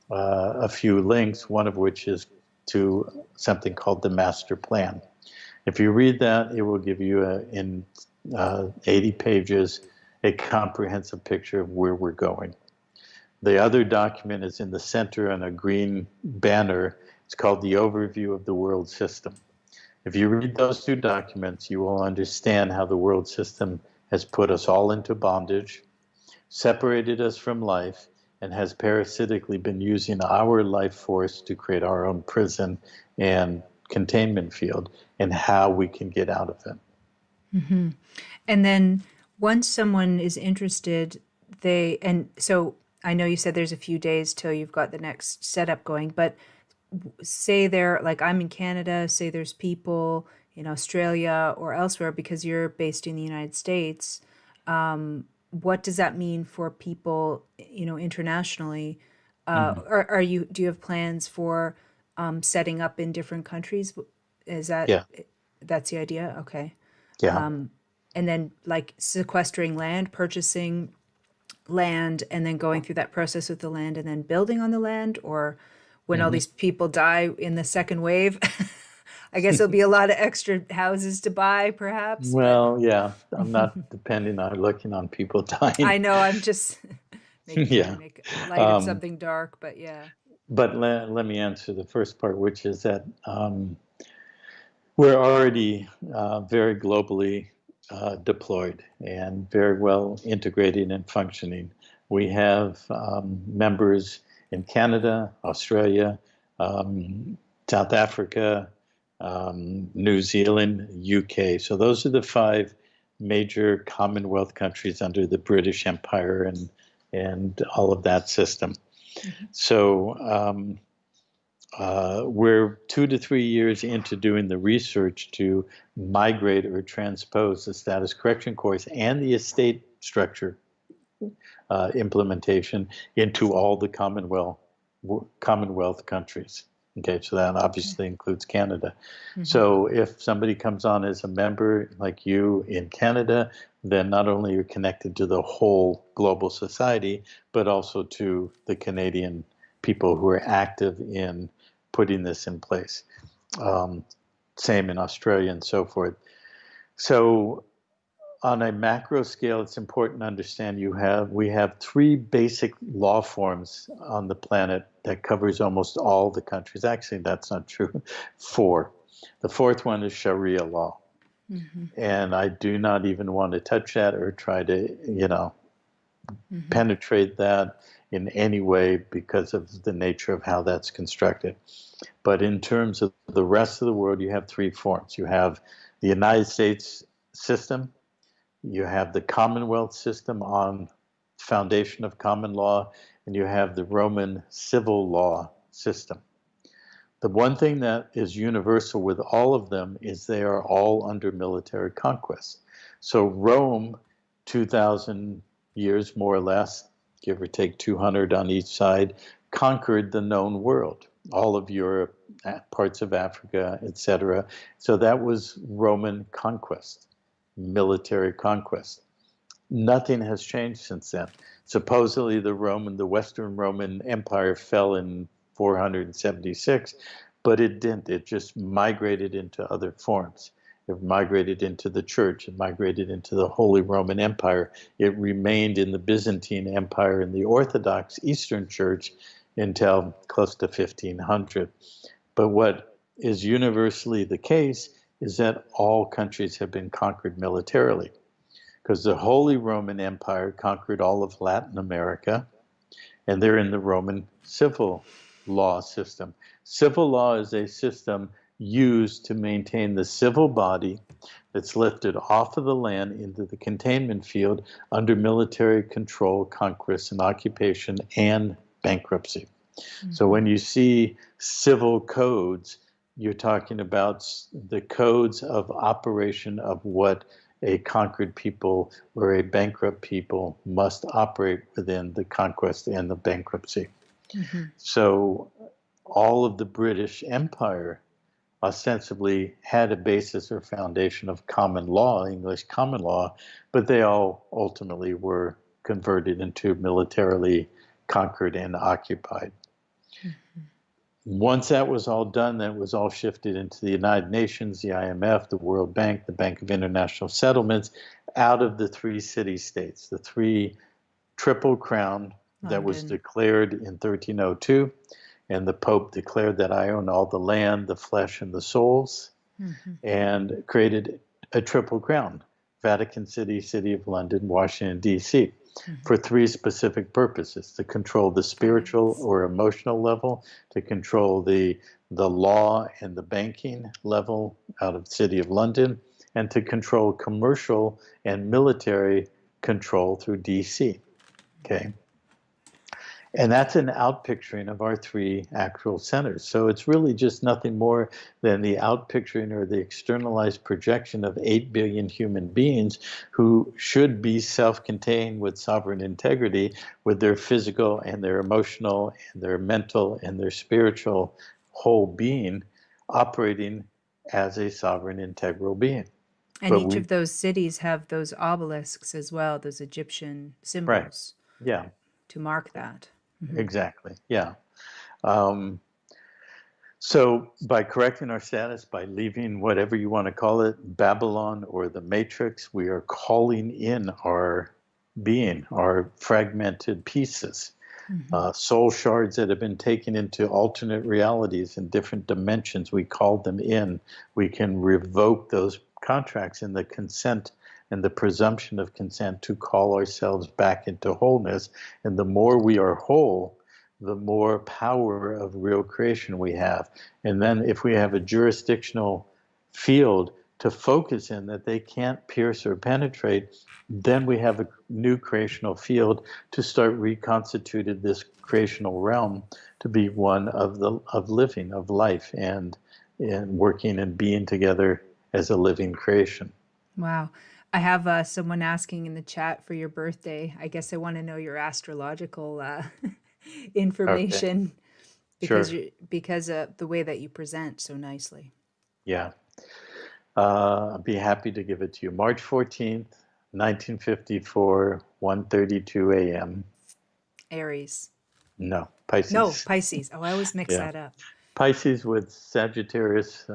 a few links, one of which is to something called the Master Plan. If you read that, it will give you, in 80 pages, a comprehensive picture of where we're going. The other document is in the center on a green banner. It's called the Overview of the World System. If you read those two documents, you will understand how the world system has put us all into bondage, separated us from life, and has parasitically been using our life force to create our own prison and containment field, and how we can get out of it. Mm-hmm. And then once someone is interested, and so I know you said there's a few days till you've got the next setup going, but say like I'm in Canada, say there's people in Australia or elsewhere, because you're based in the United States. What does that mean for people, internationally? Do you have plans for setting up in different countries? That's the idea? Okay. Yeah. And then like sequestering land, purchasing land, and then going through that process with the land and then building on the land, or when all these people die in the second wave, I guess there'll be a lot of extra houses to buy, perhaps. Well, yeah, I'm not depending on looking on people dying. I know, I'm just trying to make light of something dark, but yeah. But let me answer the first part, which is that we're already very globally deployed and very well integrated and functioning. We have members in Canada, Australia, South Africa, New Zealand, UK. So those are the 5 major Commonwealth countries under the British Empire and all of that system. So we're 2 to 3 years into doing the research to migrate or transpose the status correction course and the estate structure implementation into all the Commonwealth countries. Okay, so that obviously includes Canada. So if somebody comes on as a member like you in Canada, then not only you're connected to the whole global society, but also to the Canadian people who are active in putting this in place. Same in Australia and so forth. So on a macro scale, it's important to understand we have 3 basic law forms on the planet that covers almost all the countries. Actually, that's not true. 4. The 4th one is Sharia law. And I do not even want to touch that or try to, penetrate that in any way because of the nature of how that's constructed. But in terms of the rest of the world, you have 3 forms. You have the United States system, you have the Commonwealth system on foundation of common law, and you have the Roman civil law system. The one thing that is universal with all of them is they are all under military conquest. So Rome, 2,000 years more or less, give or take 200 on each side, conquered the known world, all of Europe, parts of Africa, etc. So that was Roman conquest, military conquest. Nothing has changed since then. Supposedly the Western Roman Empire fell in 476, but it didn't. It just migrated into other forms. It migrated into the church. It migrated into the Holy Roman Empire. It remained in the Byzantine Empire and the Orthodox Eastern Church until close to 1500. But what is universally the case is that all countries have been conquered militarily, because the Holy Roman Empire conquered all of Latin America, and they're in the Roman civil law system. Civil law is a system used to maintain the civil body that's lifted off of the land into the containment field under military control, conquest, and occupation, and bankruptcy. Mm-hmm. So when you see civil codes, you're talking about the codes of operation of what a conquered people or a bankrupt people must operate within the conquest and the bankruptcy. Mm-hmm. So all of the British Empire ostensibly had a basis or foundation of common law, English common law, but they all ultimately were converted into militarily conquered and occupied. Mm-hmm. Once that was all done, that was all shifted into the United Nations, the IMF, the World Bank, the Bank of International Settlements, out of the three city-states, the three Triple Crown that was declared in 1302. And the Pope declared that I own all the land, the flesh, and the souls, mm-hmm. and created a Triple Crown, Vatican City, City of London, Washington, D.C., mm-hmm. for three specific purposes: to control the spiritual or emotional level, to control the law and the banking level out of the City of London, and to control commercial and military control through D.C., okay? And that's an outpicturing of our three actual centers. So it's really just nothing more than the outpicturing or the externalized projection of 8 billion human beings who should be self-contained with sovereign integrity, with their physical and their emotional and their mental and their spiritual whole being operating as a sovereign integral being. And but each of those cities have those obelisks as well, those Egyptian symbols. Right. Yeah. To mark that. Mm-hmm. Exactly. Yeah. So by correcting our status, by leaving whatever you want to call it, Babylon or the Matrix, we are calling in our being, our fragmented pieces, mm-hmm. Soul shards that have been taken into alternate realities in different dimensions. We call them in. We can revoke those contracts in the consent and the presumption of consent to call ourselves back into wholeness. And the more we are whole, the more power of real creation we have. And then if we have a jurisdictional field to focus in that they can't pierce or penetrate, then we have a new creational field to start reconstituting this creational realm to be one of living, of life, and working and being together as a living creation. Wow. I have someone asking in the chat for your birthday. I guess I want to know your astrological information. Okay. Because of the way that you present so nicely. Yeah. I'd be happy to give it to you. March 14th, 1954, 1:32 a.m. Aries. No, Pisces. No, Pisces. Oh, I always mix that up. Pisces with Sagittarius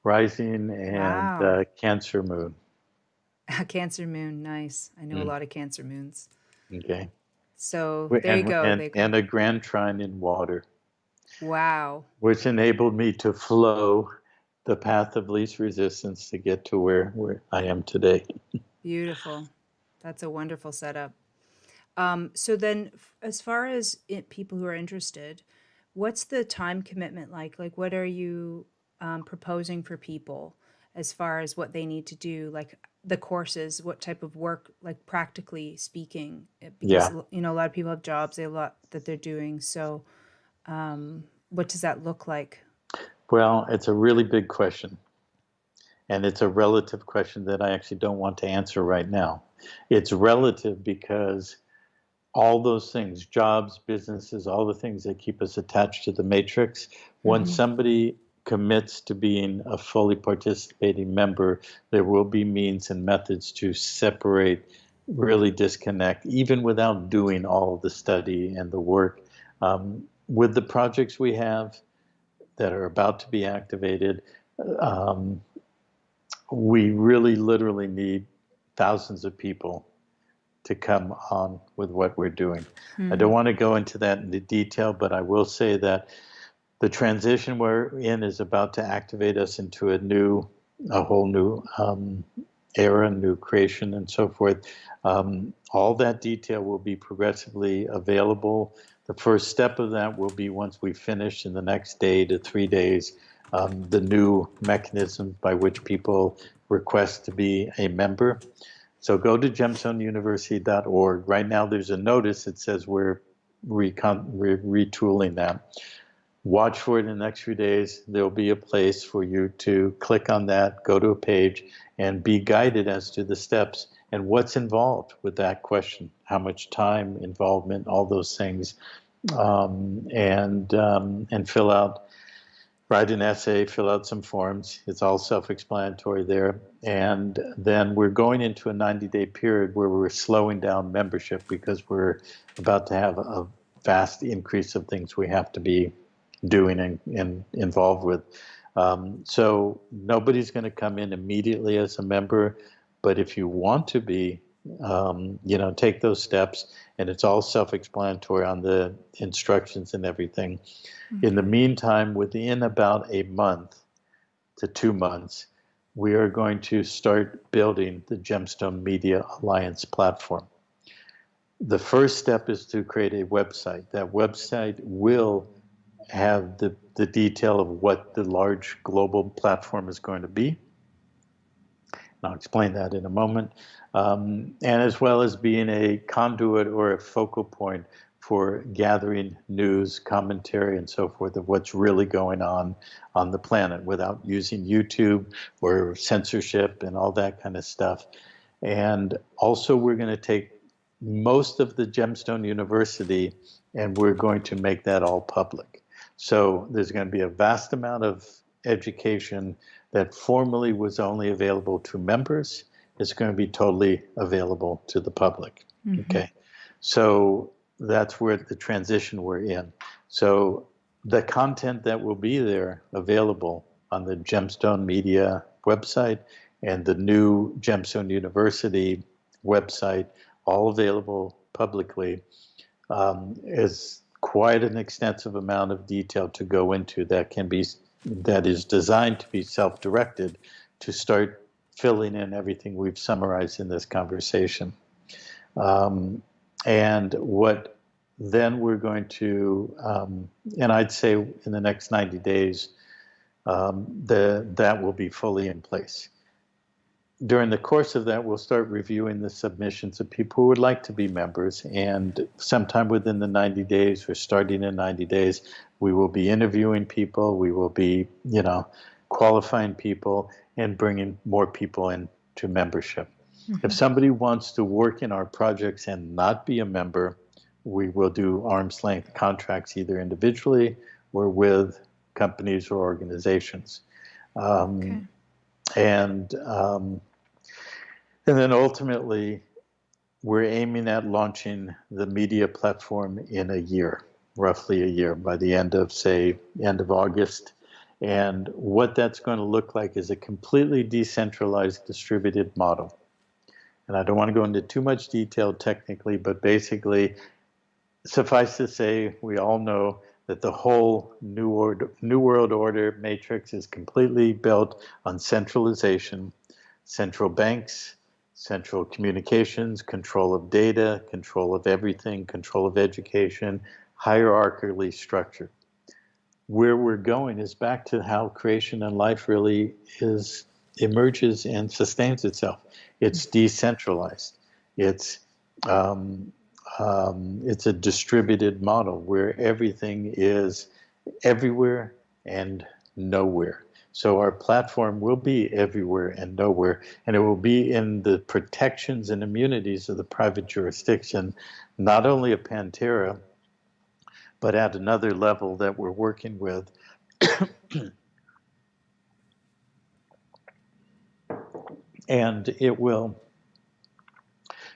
rising and Cancer moon. Cancer moon, nice. I know a lot of Cancer moons. Okay. So there you go. And a grand trine in water. Wow. Which enabled me to flow the path of least resistance to get to where I am today. Beautiful. That's a wonderful setup. So then, as far as people who are interested, what's the time commitment like? Like, what are you proposing for people as far as what they need to do? Like the courses, what type of work, like practically speaking? Because, a lot of people have jobs, a lot that they're doing. So what does that look like? Well, it's a really big question. And it's a relative question that I actually don't want to answer right now. It's relative because all those things, jobs, businesses, all the things that keep us attached to the matrix. Once somebody commits to being a fully participating member, there will be means and methods to separate, really disconnect, even without doing all the study and the work. With the projects we have that are about to be activated, we really literally need thousands of people to come on with what we're doing. I don't want to go into that in the detail, but I will say that the transition we're in is about to activate us into a whole new era, new creation, and so forth. All that detail will be progressively available. The first step of that will be once we finish in the next day to 3 days, the new mechanism by which people request to be a member. So go to gemstoneuniversity.org. Right now there's a notice that says we're retooling that. Watch for it in the next few days. There'll be a place for you to click on that, go to a page, and be guided as to the steps and what's involved with that question. How much time, involvement, all those things. And fill out, write an essay, fill out some forms. It's all self-explanatory there. And then we're going into a 90-day period where we're slowing down membership because we're about to have a vast increase of things we have to be doing and involved with. So nobody's going to come in immediately as a member, but if you want to be, take those steps, and it's all self-explanatory on the instructions and everything. In the meantime, within about a month to 2 months, we are going to start building the Gemstone Media Alliance platform. The first step is to create a website. That website will have the detail of what the large global platform is going to be. And I'll explain that in a moment. And as well as being a conduit or a focal point for gathering news, commentary, and so forth of what's really going on the planet without using YouTube or censorship and all that kind of stuff. And also we're going to take most of the Gemstone University and we're going to make that all public. So there's going to be a vast amount of education that formerly was only available to members. It's going to be totally available to the public. Okay, so that's where the transition we're in. So the content that will be there available on the Gemstone Media website and the new Gemstone University website, all available publicly, is quite an extensive amount of detail to go into that is designed to be self-directed to start filling in everything we've summarized in this conversation. And what then we're going to, and I'd say in the next 90 days, that will be fully in place. During the course of that, we'll start reviewing the submissions of people who would like to be members, and sometime within the 90 days, or starting in 90 days, we will be interviewing people, we will be, qualifying people, and bringing more people into membership. If somebody wants to work in our projects and not be a member, we will do arm's length contracts either individually or with companies or organizations. And then ultimately, we're aiming at launching the media platform in a year, roughly a year, by the end of August. And what that's going to look like is a completely decentralized distributed model. And I don't want to go into too much detail technically, but basically, suffice to say, we all know that the whole New World Order matrix is completely built on centralization, central banks, central communications, control of data, control of everything, control of education, hierarchically structured. Where we're going is back to how creation and life really emerges and sustains itself. It's decentralized. It's a distributed model where everything is everywhere and nowhere. So our platform will be everywhere and nowhere, and it will be in the protections and immunities of the private jurisdiction, not only of Pantera, but at another level that we're working with. And it will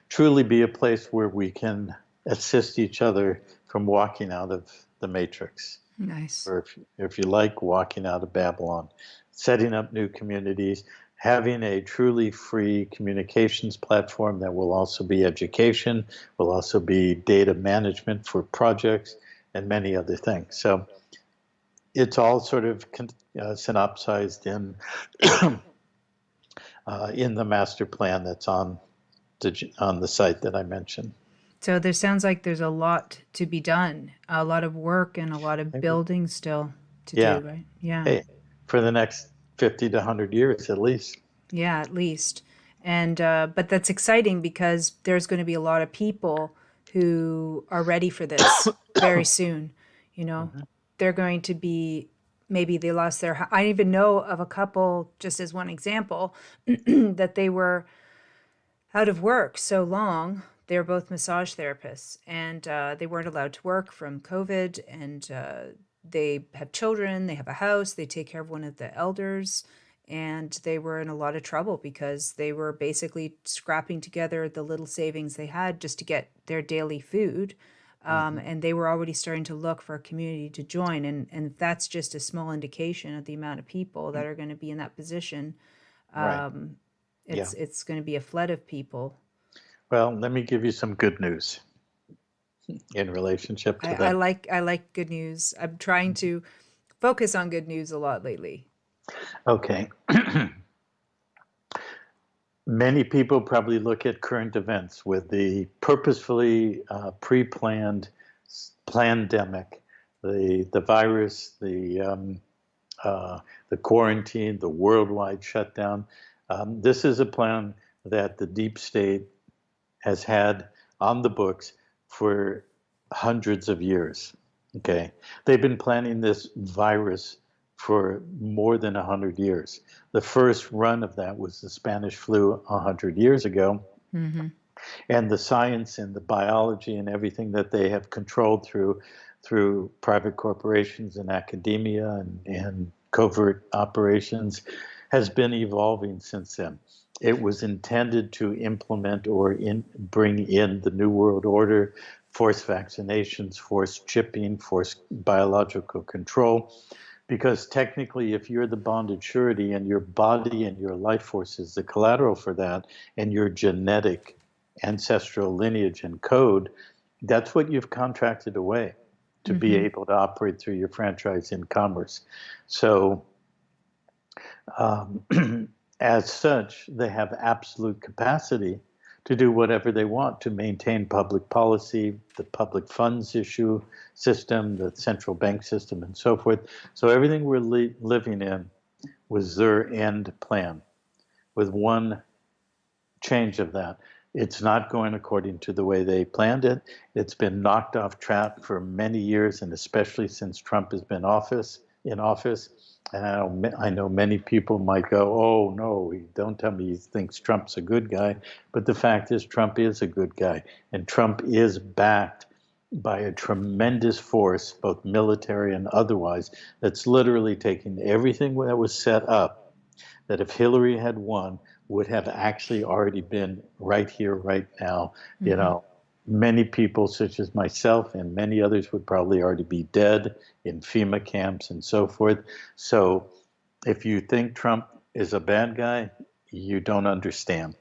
truly be a place where we can assist each other from walking out of the matrix. Nice. Or if you like, walking out of Babylon, setting up new communities, having a truly free communications platform that will also be education, will also be data management for projects, and many other things. So it's all sort of synopsized in the master plan that's on the site that I mentioned. So there sounds like there's a lot to be done, a lot of work and a lot of building still to Yeah. do, right? Yeah. Hey, for the next 50 to 100 years at least. Yeah, at least. And but that's exciting because there's going to be a lot of people who are ready for this very soon. You know, they're going to be, maybe they lost their. I even know of a couple, just as one example, that they were out of work so long. They were both massage therapists, and they weren't allowed to work from COVID. And they have children, they have a house, they take care of one of the elders, and they were in a lot of trouble because they were basically scrapping together the little savings they had just to get their daily food. And they were already starting to look for a community to join. And that's just a small indication of the amount of people that are going to be in that position. Right. It's going to be a flood of people. Well, let me give you some good news in relationship to that. I like good news. I'm trying to focus on good news a lot lately. Okay. Many people probably look at current events with the purposefully pre-planned pandemic, the virus, the quarantine, the worldwide shutdown. This is a plan that the deep state has had on the books for hundreds of years. Okay, they've been planning this virus for more than 100 years. The first run of that was the Spanish flu 100 years ago. Mm-hmm. And the science and the biology and everything that they have controlled through private corporations and academia and covert operations has been evolving since then. It was intended to implement or bring in the New World Order, forced vaccinations, forced chipping, forced biological control. Because technically, if you're the bonded surety and your body and your life force is the collateral for that, and your genetic ancestral lineage and code, that's what you've contracted away to be able to operate through your franchise in commerce. So as such, they have absolute capacity to do whatever they want to maintain public policy, the public funds issue system, the central bank system, and so forth. So everything we're living in was their end plan, with one change of that. It's not going according to the way they planned it. It's been knocked off track for many years, and especially since Trump has been in office. And I know many people might go, oh, no, don't tell me he thinks Trump's a good guy. But the fact is, Trump is a good guy. And Trump is backed by a tremendous force, both military and otherwise, that's literally taking everything that was set up, that if Hillary had won, would have actually already been right here, right now. You know, many people, such as myself and many others, would probably already be dead in FEMA camps and so forth. So if you think Trump is a bad guy, you don't understand.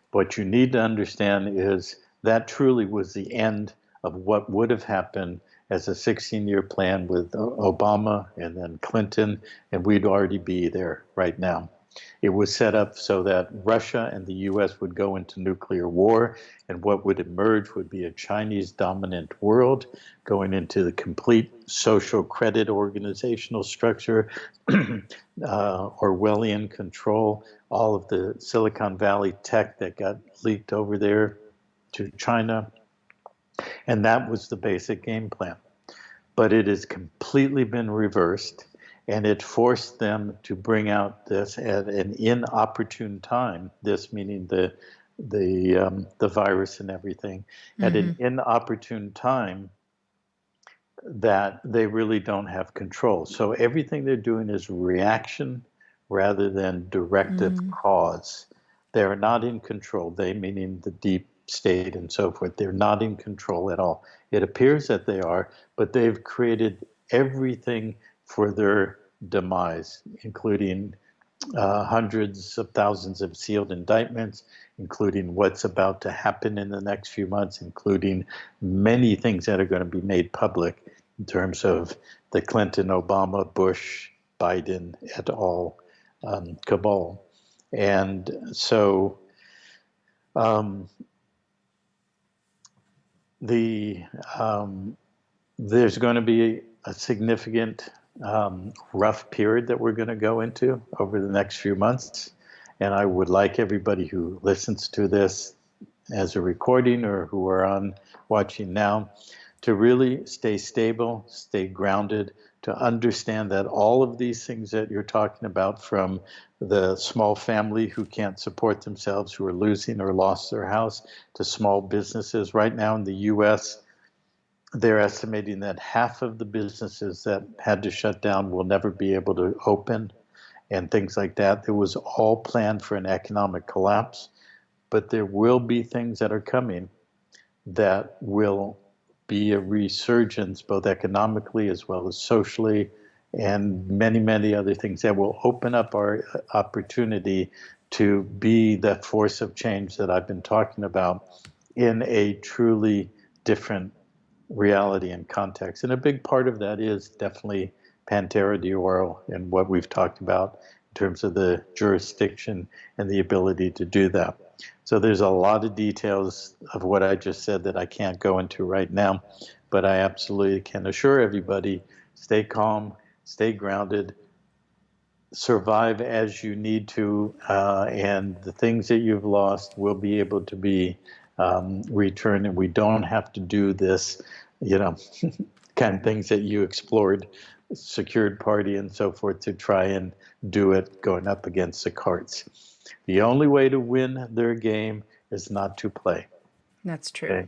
What you need to understand is that truly was the end of what would have happened as a 16-year plan with Obama and then Clinton, and we'd already be there right now. It was set up so that Russia and the U.S. would go into nuclear war, and what would emerge would be a Chinese dominant world going into the complete social credit organizational structure, Orwellian control, all of the Silicon Valley tech that got leaked over there to China. And that was the basic game plan. But it has completely been reversed. and it forced them to bring out this at an inopportune time. This meaning the virus and everything at an inopportune time that they really don't have control. So everything they're doing is reaction rather than directive cause. They're not in control. They, meaning the deep state and so forth, they're not in control at all. It appears that they are, but they've created everything for their demise, including hundreds of thousands of sealed indictments, including what's about to happen in the next few months, including many things that are going to be made public in terms of the Clinton, Obama, Bush, Biden et al. Cabal. And so there's going to be a significant rough period that we're going to go into over the next few months. And I would like everybody who listens to this as a recording or who are on watching now to really stay stable, stay grounded, to understand that all of these things that you're talking about, from the small family who can't support themselves, who are losing or lost their house, to small businesses. Right now in the U.S., they're estimating that half of the businesses that had to shut down will never be able to open and things like that. It was all planned for an economic collapse, but there will be things that are coming that will be a resurgence, both economically as well as socially, and many, many other things that will open up our opportunity to be that force of change that I've been talking about in a truly different reality and context. And a big part of that is definitely Pantera de Oro and what we've talked about in terms of the jurisdiction and the ability to do that. So there's a lot of details of what I just said that I can't go into right now, but I absolutely can assure everybody, stay calm, stay grounded, survive as you need to, and the things that you've lost will be able to be returned, and we don't have to do this, kind of things that you explored, secured party and so forth, to try and do it going up against the cards. The only way to win their game is not to play. That's true. Okay?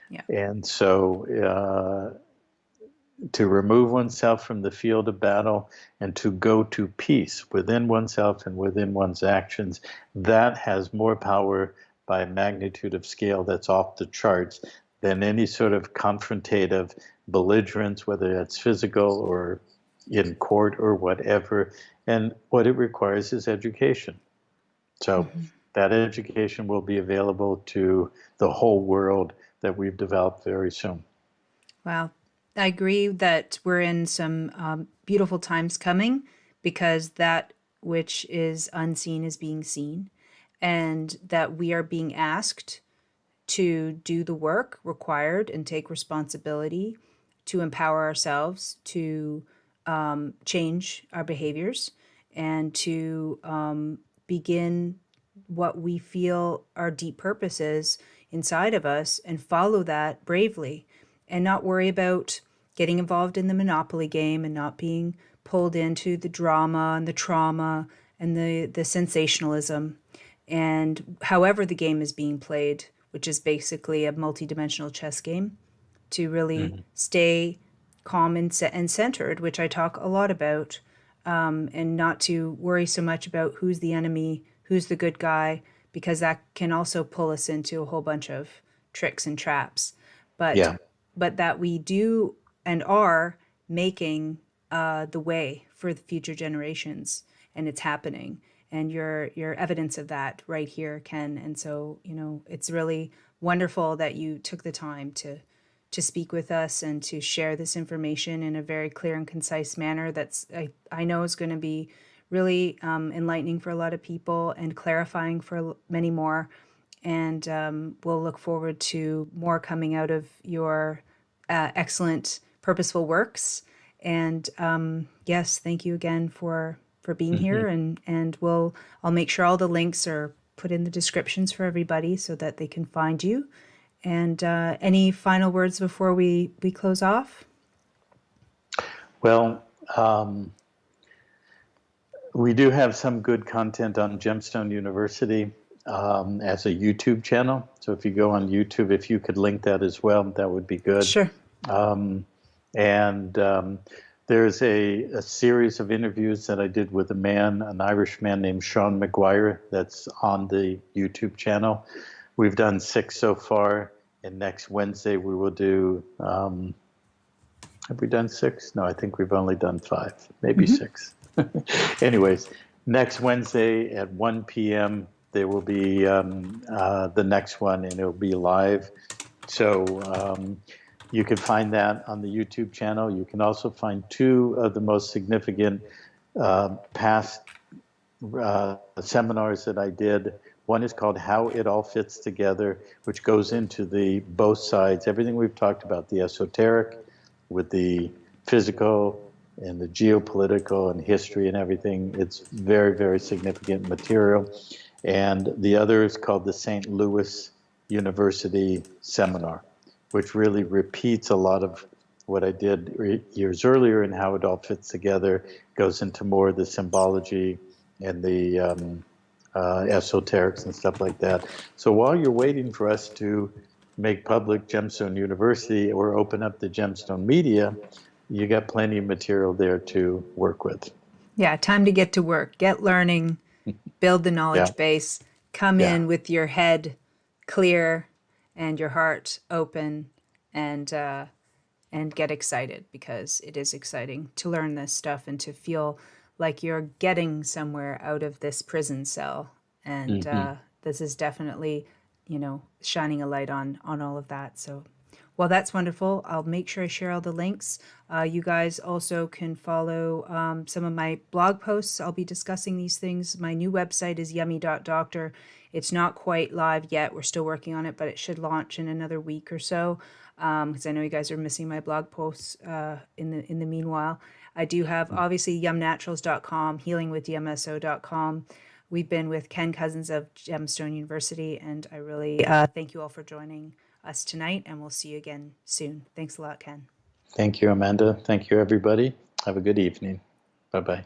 Yeah. And so to remove oneself from the field of battle and to go to peace within oneself and within one's actions, that has more power by a magnitude of scale that's off the charts than any sort of confrontative belligerence, whether that's physical or in court or whatever. And what it requires is education. So that education will be available to the whole world that we've developed very soon. Wow. I agree that we're in some beautiful times coming, because that which is unseen is being seen, and that we are being asked to do the work required and take responsibility to empower ourselves to change our behaviors and to begin what we feel our deep purpose is inside of us, and follow that bravely, and not worry about getting involved in the monopoly game and not being pulled into the drama and the trauma and the sensationalism. And however the game is being played, which is basically a multidimensional chess game, to really stay calm and centered, which I talk a lot about, and not to worry so much about who's the enemy, who's the good guy, because that can also pull us into a whole bunch of tricks and traps. But that we do and are making the way for the future generations, and it's happening. And you're evidence of that right here, Ken. And so, it's really wonderful that you took the time to speak with us and to share this information in a very clear and concise manner that's, I know, is going to be really enlightening for a lot of people and clarifying for many more. And we'll look forward to more coming out of your excellent, purposeful works. And yes, thank you again for being here. And I'll make sure all the links are put in the descriptions for everybody so that they can find you. And any final words before we close off? Well, We do have some good content on Gemstone University as a YouTube channel. So if you go on YouTube, if you could link that as well, that would be good. Sure. And there's a series of interviews that I did with an Irishman named Sean McGuire, that's on the YouTube channel. We've done 6 so far, and next Wednesday we will do, have we done 6? No, I think we've only done 5, maybe 6. Anyways, next Wednesday at 1 p.m., there will be the next one, and it'll be live. So you can find that on the YouTube channel. You can also find 2 of the most significant past seminars that I did. One is called How It All Fits Together, which goes into the both sides, everything we've talked about, the esoteric with the physical and the geopolitical and history and everything. It's very, very significant material. And the other is called the St. Louis University Seminar, which really repeats a lot of what I did years earlier and how it all fits together, goes into more of the symbology and the esoterics and stuff like that. So while you're waiting for us to make public Gemstone University or open up the Gemstone Media, you got plenty of material there to work with. Yeah, time to get to work, get learning, build the knowledge base, come in with your head clear and your heart open, and get excited, because it is exciting to learn this stuff and to feel like you're getting somewhere out of this prison cell. And this is definitely, shining a light on all of that. So, well, that's wonderful. I'll make sure I share all the links. You guys also can follow some of my blog posts. I'll be discussing these things. My new website is yummy.doctor. It's not quite live yet. We're still working on it, but it should launch in another week or so, because I know you guys are missing my blog posts in the meanwhile. I do have, obviously, yumnaturals.com, healingwithyumso.com. We've been with Ken Cousens of Gemstone University, and I really thank you all for joining us tonight, and we'll see you again soon. Thanks a lot, Ken. Thank you, Amanda. Thank you, everybody. Have a good evening. Bye-bye.